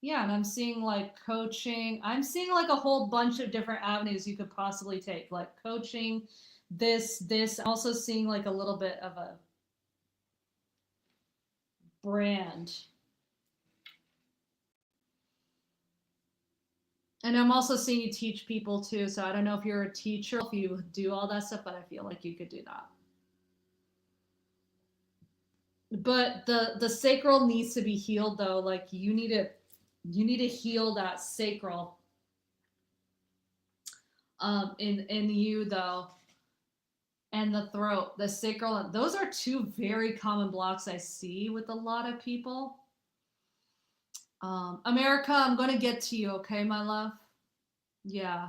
Yeah, and I'm seeing like coaching. I'm seeing like a whole bunch of different avenues you could possibly take, like coaching, this. I'm also seeing like a little bit of a brand. And I'm also seeing you teach people too. So I don't know if you're a teacher, if you do all that stuff, but I feel like you could do that. But the sacral needs to be healed though. Like you need to heal that sacral in you though, and the throat, the sacral. Those are two very common blocks I see with a lot of people. America, I'm gonna get to you, okay, my love? Yeah.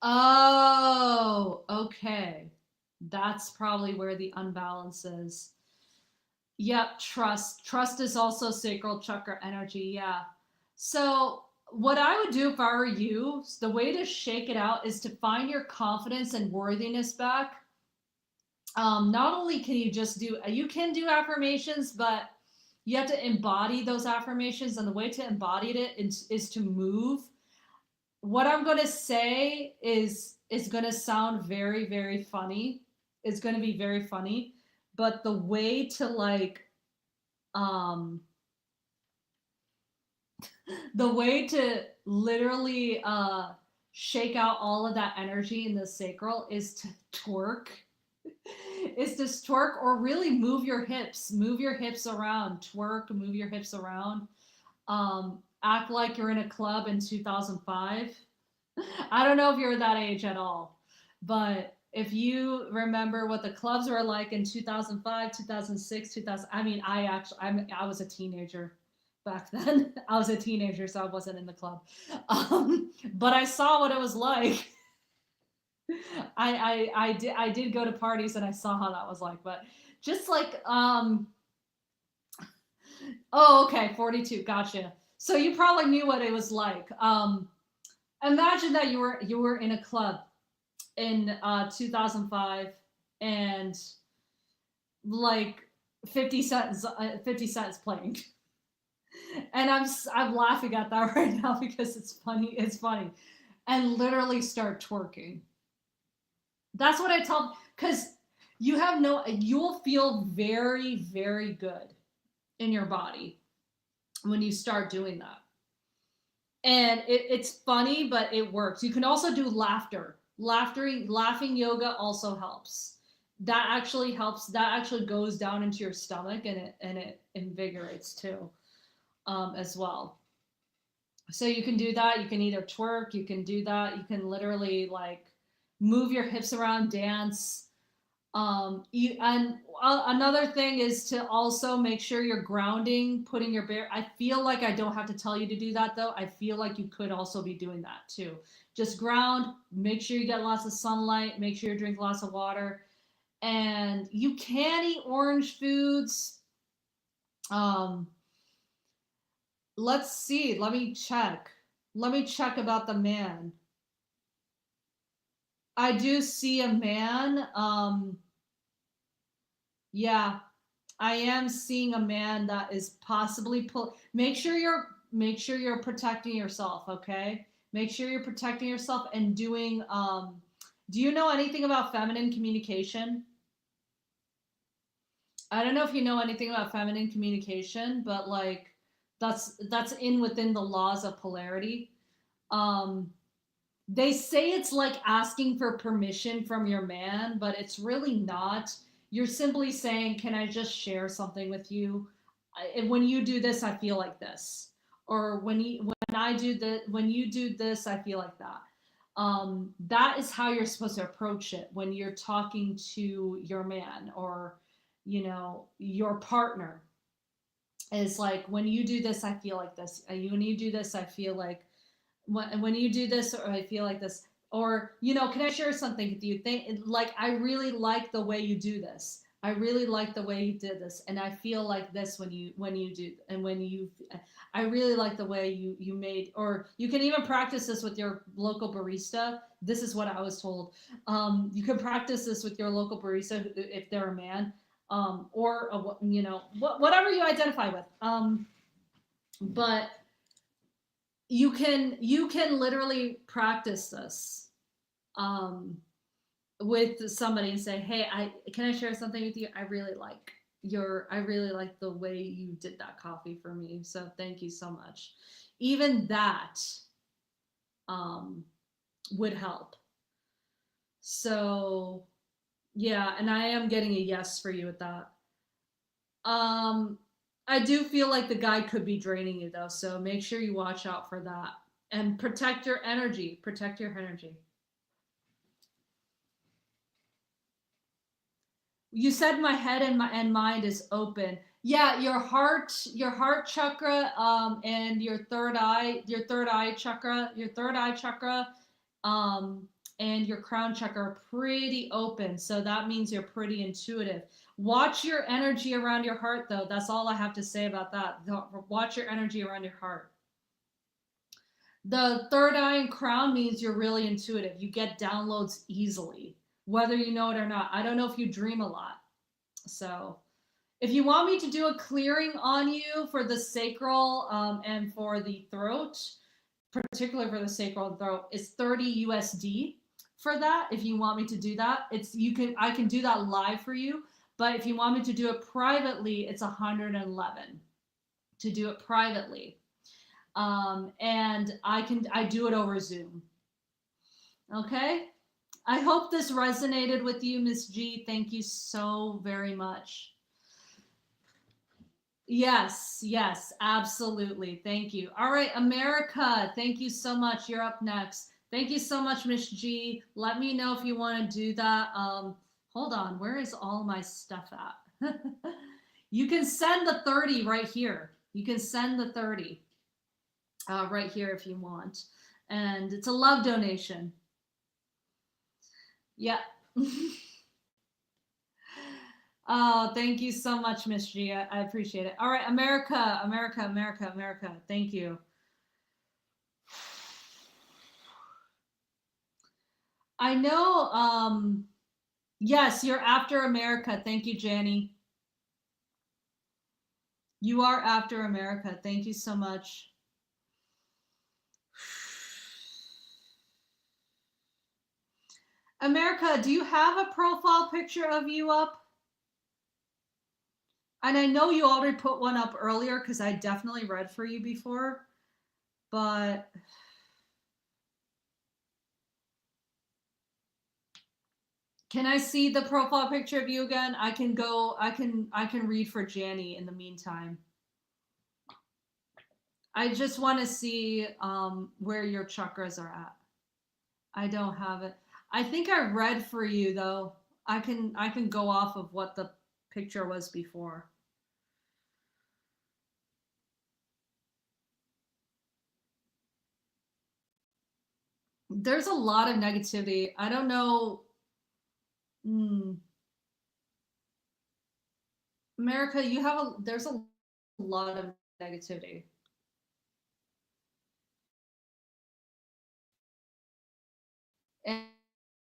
Oh, okay. That's probably where the unbalance is. Yep, trust. Trust is also sacral chakra energy. Yeah. So, what I would do if I were you, the way to shake it out is to find your confidence and worthiness back. Not only can you just do, you can do affirmations, but you have to embody those affirmations. And the way to embody it is to move. What I'm going to say is going to sound very, very funny. It's going to be very funny. But the way to like, um, the way to literally shake out all of that energy in the sacral is to twerk. Is to twerk or really move your hips around, twerk, move your hips around. Act like you're in a club in 2005. I don't know if you're that age at all, but if you remember what the clubs were like in 2005, 2006, 2000, I mean, I was a teenager back then. I was a teenager, so I wasn't in the club. But I saw what it was like. I did go to parties and I saw how that was like, but just like oh, okay, 42, gotcha. So you probably knew what it was like. Imagine that you were in a club in 2005 and like 50 cents playing. And I'm laughing at that right now because it's funny. It's funny. And literally start twerking. That's what I tell, because you'll feel very, very good in your body when you start doing that. And it's funny, but it works. You can also do laughing yoga also helps. That actually helps. That actually goes down into your stomach, and it invigorates too, as well. So you can do that. You can either twerk. You can do that. You can literally like move your hips around, dance. And another thing is to also make sure you're grounding, putting your bare. I feel like I don't have to tell you to do that though. I feel like you could also be doing that too. Just ground, make sure you get lots of sunlight, make sure you drink lots of water, and you can eat orange foods. Um, let's see. Let me check. Let me check about the man. I do see a man. Yeah, I am seeing a man that is possibly pull. Make sure you're protecting yourself, okay? Make sure you're protecting yourself and doing do you know anything about feminine communication? I don't know if you know anything about feminine communication, but like that's in within the laws of polarity. Um they say it's like asking for permission from your man, but it's really not. You're simply saying, "Can I just share something with you? When you do this, I feel like this." Or when you do this, I feel like that. That is how you're supposed to approach it when you're talking to your man or your partner. Is like, when you do this, I feel like this. When you do this, I feel like when you do this, or I feel like this, or can I share something with you? Think like, I really like the way you do this. I really like the way you did this, and I feel like this when you do, and when you, I really like the way you made, or you can even practice this with your local barista. This is what I was told. You can practice this with your local barista if they're a man, or you know, whatever you identify with. But you can literally practice this. With somebody and say, "Hey, I can I share something with you? I really like the way you did that coffee for me. So thank you so much." Even that um, would help. So yeah, and I am getting a yes for you with that. Um, I do feel like the guy could be draining you though, so make sure you watch out for that and protect your energy. Protect your energy. You said my head and mind is open. Yeah, your heart chakra, and your third eye chakra, um, and your crown chakra are pretty open. So that means you're pretty intuitive. Watch your energy around your heart, though. That's all I have to say about that. Watch your energy around your heart. The third eye and crown means you're really intuitive. You get downloads easily, whether you know it or not. I don't know if you dream a lot. So, if you want me to do a clearing on you for the sacral, and for the throat, particularly for the sacral throat, it's 30 USD for that. If you want me to do that, I can do that live for you. But if you want me to do it privately, it's 111 to do it privately. And I do it over Zoom. Okay. I hope this resonated with you, Miss G. Thank you so very much. Yes, yes, absolutely. Thank you. All right, America, thank you so much. You're up next. Thank you so much, Miss G. Let me know if you want to do that. Hold on, where is all my stuff at? You can send the 30 right here. You can send the 30 right here if you want. And it's a love donation. Yeah. Oh, thank you so much, Miss G. I appreciate it. All right, America, America, America, America. Thank you. I know. Yes, you're after America. Thank you, Janny. You are after America. Thank you so much. America, do you have a profile picture of you up? And I know you already put one up earlier because I definitely read for you before, but can I see the profile picture of you again? I can read for Janny in the meantime. I just want to see where your chakras are at. I don't have it. I think I read for you though. I can go off of what the picture was before. There's a lot of negativity. I don't know. Hmm. America, you have a there's a lot of negativity. And,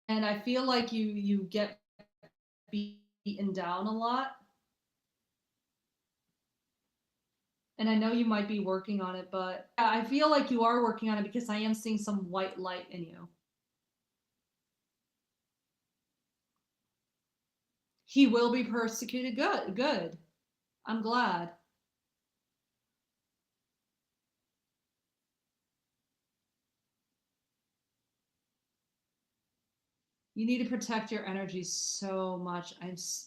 and I feel like you get beaten down a lot. And I know you might be working on it, but yeah, I feel like you are working on it because I am seeing some white light in you. He will be persecuted. Good, good. I'm glad. You need to protect your energy so much.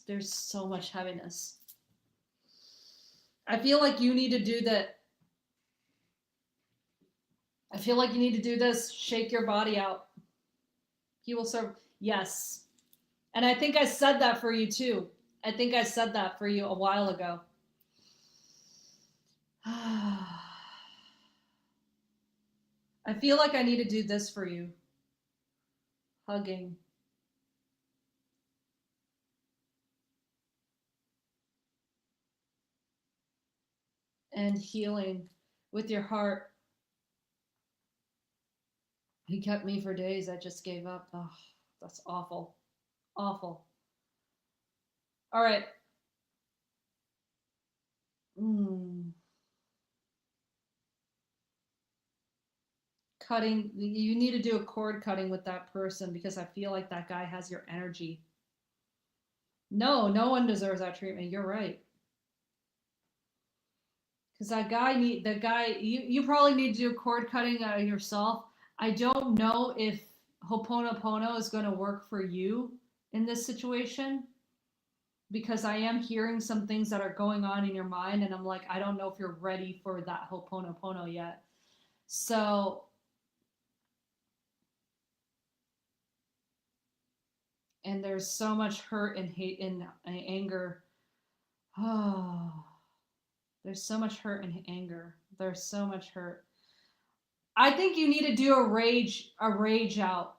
There's so much heaviness. I feel like you need to do that. I feel like you need to do this. Shake your body out. He will serve. Yes. And I think I said that for you too. I think I said that for you a while ago. I feel like I need to do this for you. Hugging. and healing with your heart. He kept me for days. I just gave up. Oh, that's awful. Awful. All right. Mm. Cutting, you need to do a cord cutting with that person because I feel like that guy has your energy. No, no one deserves that treatment. You're right. Because you probably need to do cord cutting yourself. I don't know if Ho'oponopono is going to work for you in this situation because I am hearing some things that are going on in your mind, and I'm like, I don't know if you're ready for that Ho'oponopono yet. So, and there's so much hurt and hate and anger. Oh, there's so much hurt and anger. There's so much hurt. I think you need to do a rage out.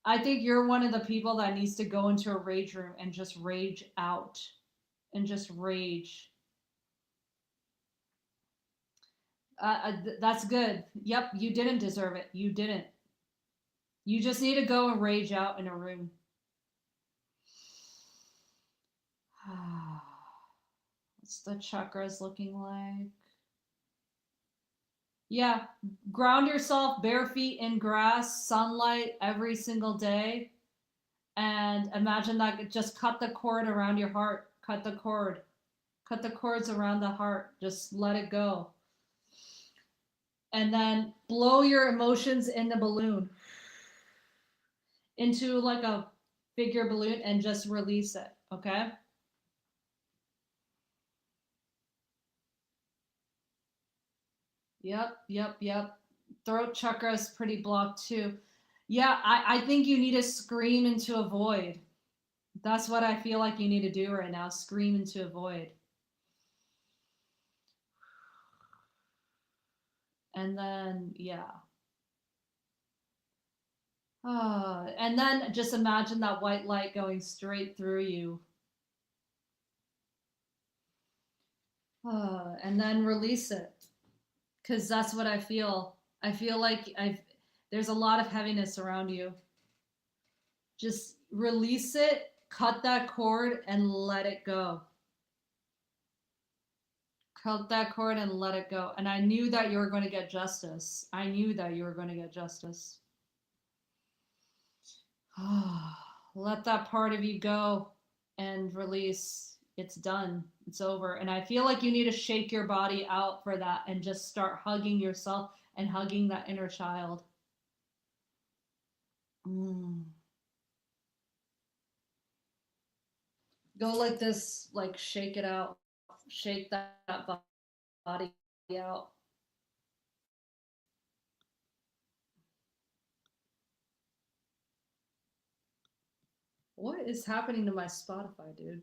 I think you're one of the people that needs to go into a rage room and just rage out and just rage. That's good. Yep, you didn't deserve it. You didn't. You just need to go and rage out in a room. What's the chakras looking like? Yeah, ground yourself bare feet in grass, sunlight every single day. And imagine that just cut the cord around your heart. Cut the cord. Cut the cords around the heart. Just let it go. And then blow your emotions in the balloon into like a figure balloon and just release it. Okay? Yep. Throat chakra is pretty blocked too. Yeah, I think you need to scream into a void. That's what I feel like you need to do right now. Scream into a void. And then, yeah. And then just imagine that white light going straight through you. And then release it. Because that's what I feel. I feel like there's a lot of heaviness around you. Just release it, cut that cord, and let it go. Cut that cord and let it go. And I knew that you were going to get justice. I knew that you were going to get justice. Let that part of you go and release. It's done. It's over. And I feel like you need to shake your body out for that and just start hugging yourself and hugging that inner child. Go like this, like shake it out. Shake that body out. What is happening to my Spotify, dude?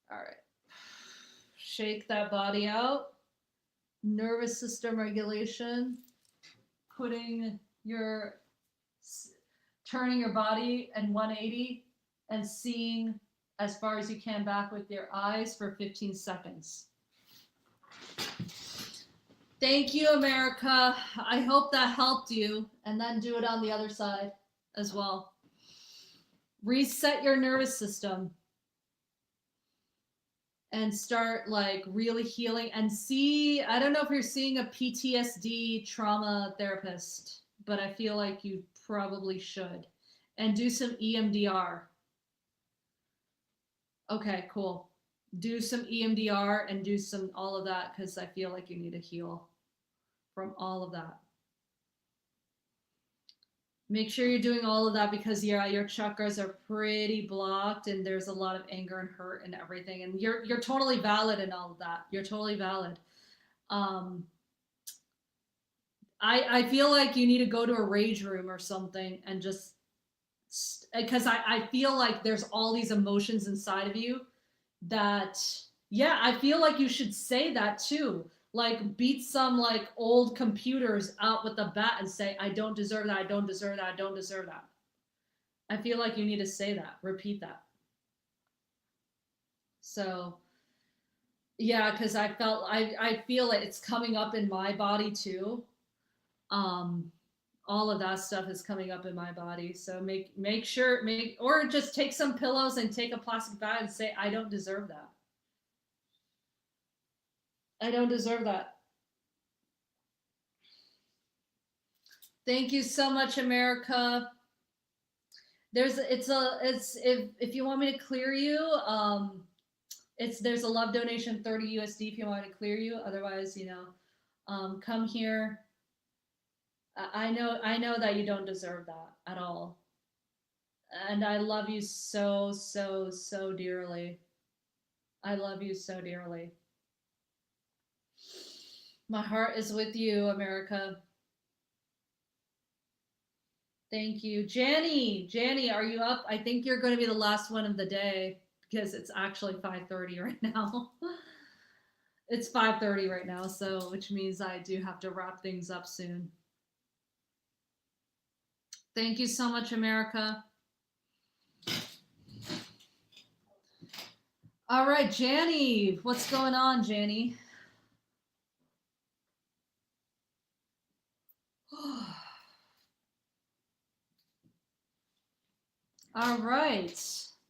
All right. Shake that body out. Nervous system regulation. Putting your turning your body in 180 and seeing as far as you can back with your eyes for 15 seconds. Thank you, America. I hope that helped you. And then do it on the other side as well. Reset your nervous system and start like really healing and see. I don't know if you're seeing a PTSD trauma therapist, but I feel like you probably should. And do some EMDR. Okay, cool. Do some EMDR and do some all of that because I feel like you need to heal from all of that. Make sure you're doing all of that because yeah, your chakras are pretty blocked and there's a lot of anger and hurt and everything. And you're totally valid in all of that. You're totally valid. I feel like you need to go to a rage room or something and just because I feel like there's all these emotions inside of you that yeah, I feel like you should say that too. Like beat some like old computers out with a bat and say, I don't deserve that, I don't deserve that, I don't deserve that. I feel like you need to say that, repeat that. So Yeah, because I feel it. It's coming up in my body too. Um, all of that stuff is coming up in my body. So make sure make or just take some pillows and take a plastic bag and say I don't deserve that. I don't deserve that. Thank you so much, America. It's if you want me to clear you, it's there's a love donation 30 USD if you want me to clear you. Otherwise, come here. I know that you don't deserve that at all. And I love you so, so, so dearly. I love you so dearly. My heart is with you, America. Thank you. Janny, are you up? I think you're going to be the last one of the day because it's actually 5:30 right now. It's 5:30 right now, so which means I do have to wrap things up soon. Thank you so much, America. All right, Janny, what's going on, Janny? All right.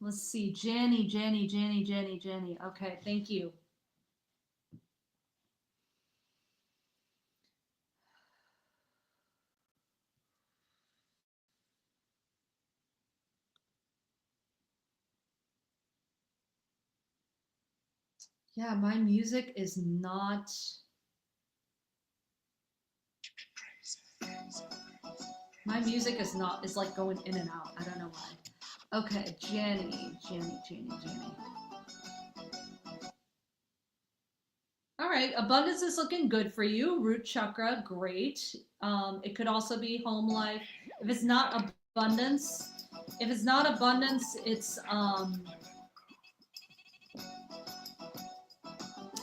Let's see. Janny. Okay, thank you. Yeah, my music is not. My music is not, is like going in and out. I don't know why. Okay, Jenny. All right, abundance is looking good for you. Root chakra, great. It could also be home life. If it's not abundance,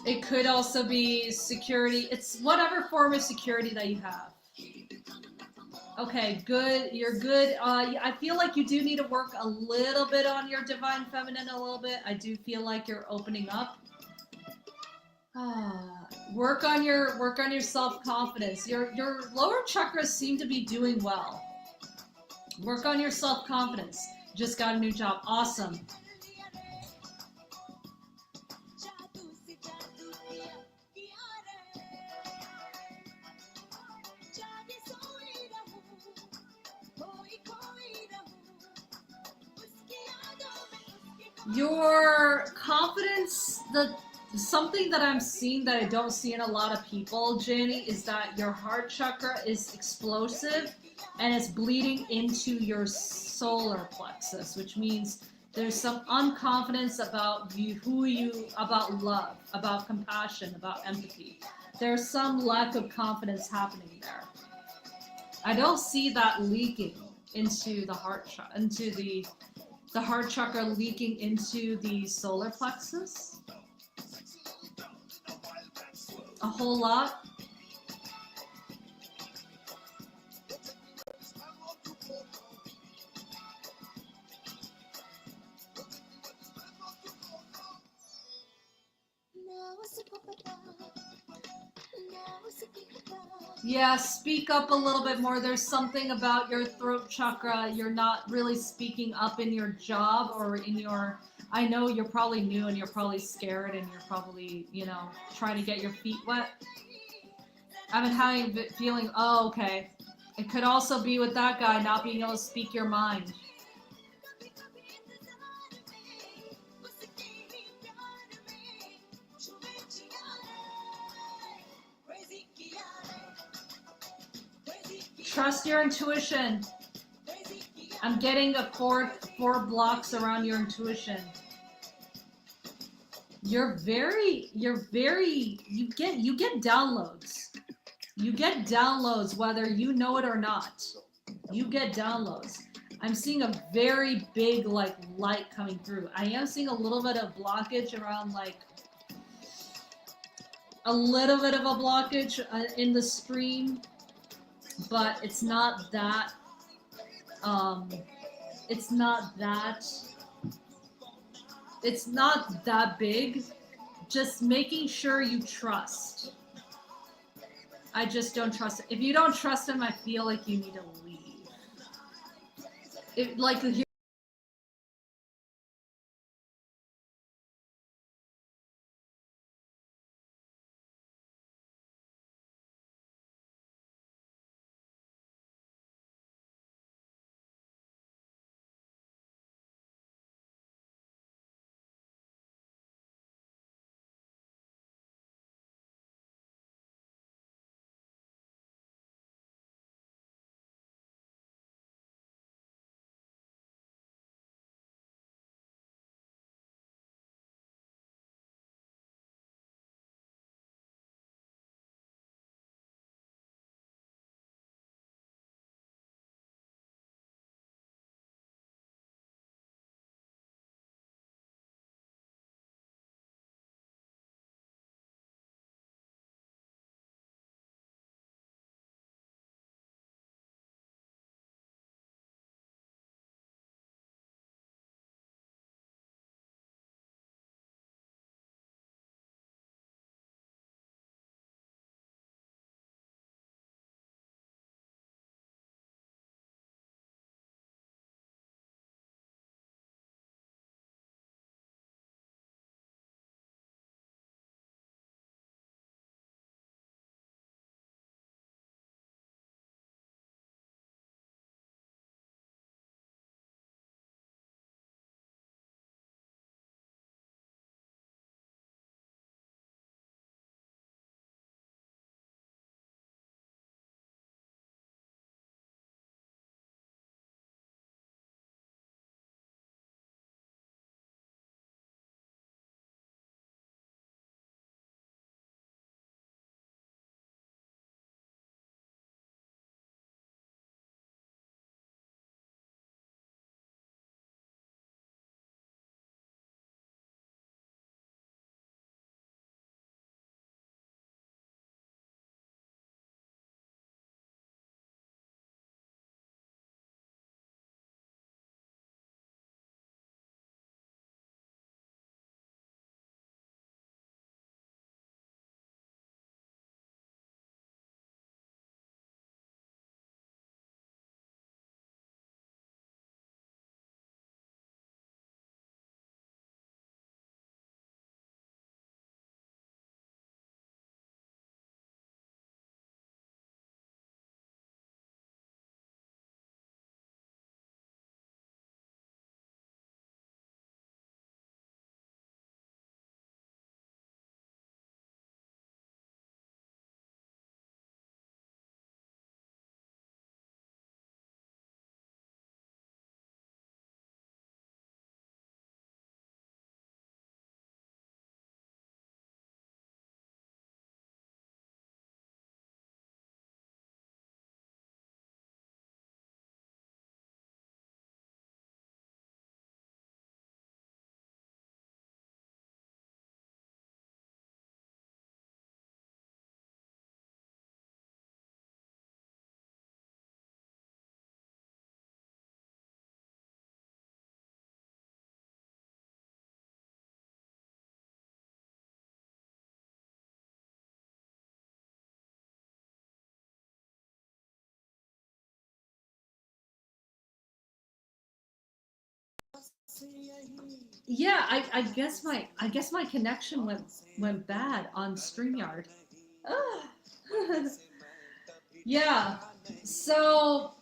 it could also be security. It's whatever form of security that you have. Okay, good. You're good. I feel like you do need to work a little bit on your divine feminine a little bit. I do feel like you're opening up. Work on your self-confidence. Your lower chakras seem to be doing well. Work on your self-confidence. Just got a new job. Awesome. Your confidence, something that I'm seeing that I don't see in a lot of people, Jenny, is that your heart chakra is explosive and it's bleeding into your solar plexus, which means there's some unconfidence about about love, about compassion, about empathy. There's some lack of confidence happening there. I don't see that leaking into the the heart chakra leaking into the solar plexus a whole lot. Yeah, speak up a little bit more. There's something about your throat chakra. You're not really speaking up in your job or in your. I know you're probably new and you're probably scared and you're probably, trying to get your feet wet. I've been having a feeling, oh, okay. It could also be with that guy not being able to speak your mind. Trust your intuition. I'm getting a four blocks around your intuition. You get downloads. You get downloads whether you know it or not. You get downloads. I'm seeing a very big light coming through. I am seeing a little bit of blockage around a little bit of a blockage in the stream, but it's not that it's not that big, just making sure you trust. I just don't trust it. If you don't trust him, I feel like you need to leave. It, like yeah, I guess my connection went bad on StreamYard. Ugh. Yeah. So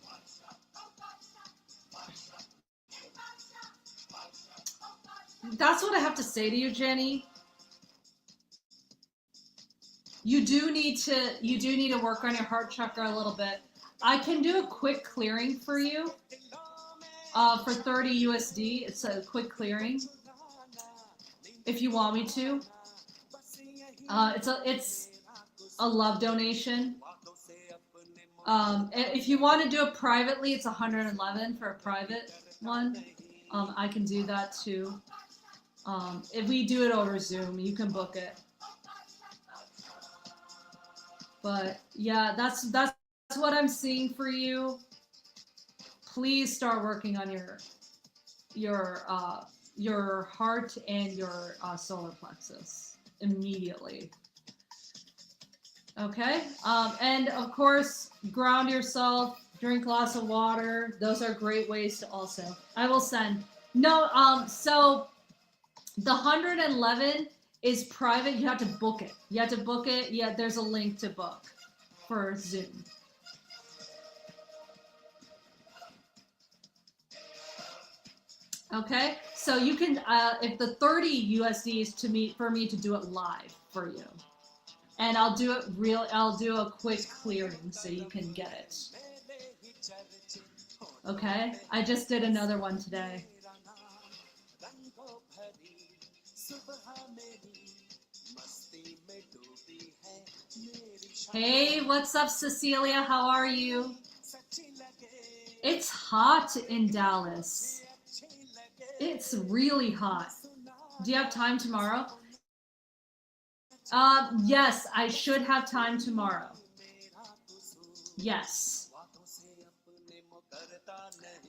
that's what I have to say to you, Jenny. You do need to work on your heart chakra a little bit. I can do a quick clearing for you for 30 USD. It's a quick clearing if you want me to. It's a love donation. If you want to do it privately, it's 111 for a private one. I can do that too. If we do it over Zoom, you can book it. But yeah, that's what I'm seeing for you. Please start working on your heart and your solar plexus. immediately. Okay, and of course, ground yourself, drink lots of water. Those are great ways to also. I will send. No, so the 111 is private. You have to book it. You have to book it. Yeah, there's a link to book for Zoom. Okay, so you can, if the 30 USD is for me to do it live for you. And I'll do a quick clearing so you can get it. Okay, I just did another one today. Hey, what's up, Cecilia? How are you? It's hot in Dallas. It's really hot. Do you have time tomorrow? Yes, I should have time tomorrow. Yes.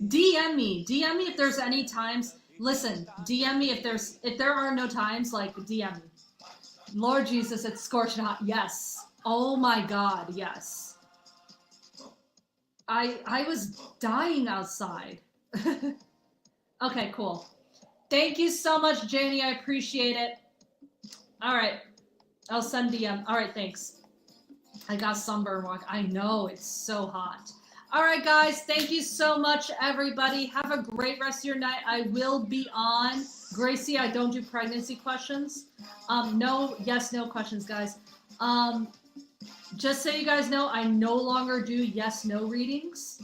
DM me if there's any times. Listen, DM me if there are no times, like DM me. Lord Jesus, it's scorching hot. Yes. Oh my God, yes. I was dying outside. Okay, cool. Thank you so much, Janie. I appreciate it. All right. I'll send DM. All right, thanks. I got sunburn walk. I know, it's so hot. All right, guys. Thank you so much, everybody. Have a great rest of your night. I will be on. Gracie, I don't do pregnancy questions. No, yes, no questions, guys. Just so you guys know, I no longer do yes, no readings.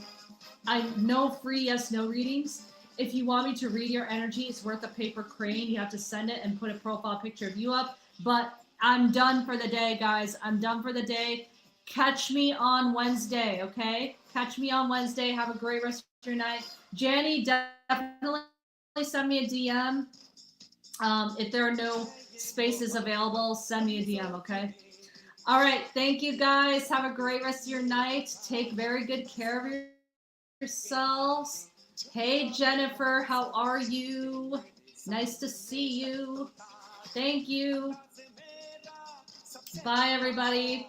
No free yes, no readings. If you want me to read your energy, it's worth a paper crane. You have to send it and put a profile picture of you up. But I'm done for the day, guys. I'm done for the day. Catch me on Wednesday, okay? Catch me on Wednesday. Have a great rest of your night. Janny, definitely send me a DM. If there are no spaces available, send me a DM, okay? All right. Thank you, guys. Have a great rest of your night. Take very good care of yourselves. Hey, Jennifer. How are you? Nice to see you. Thank you. Bye, everybody.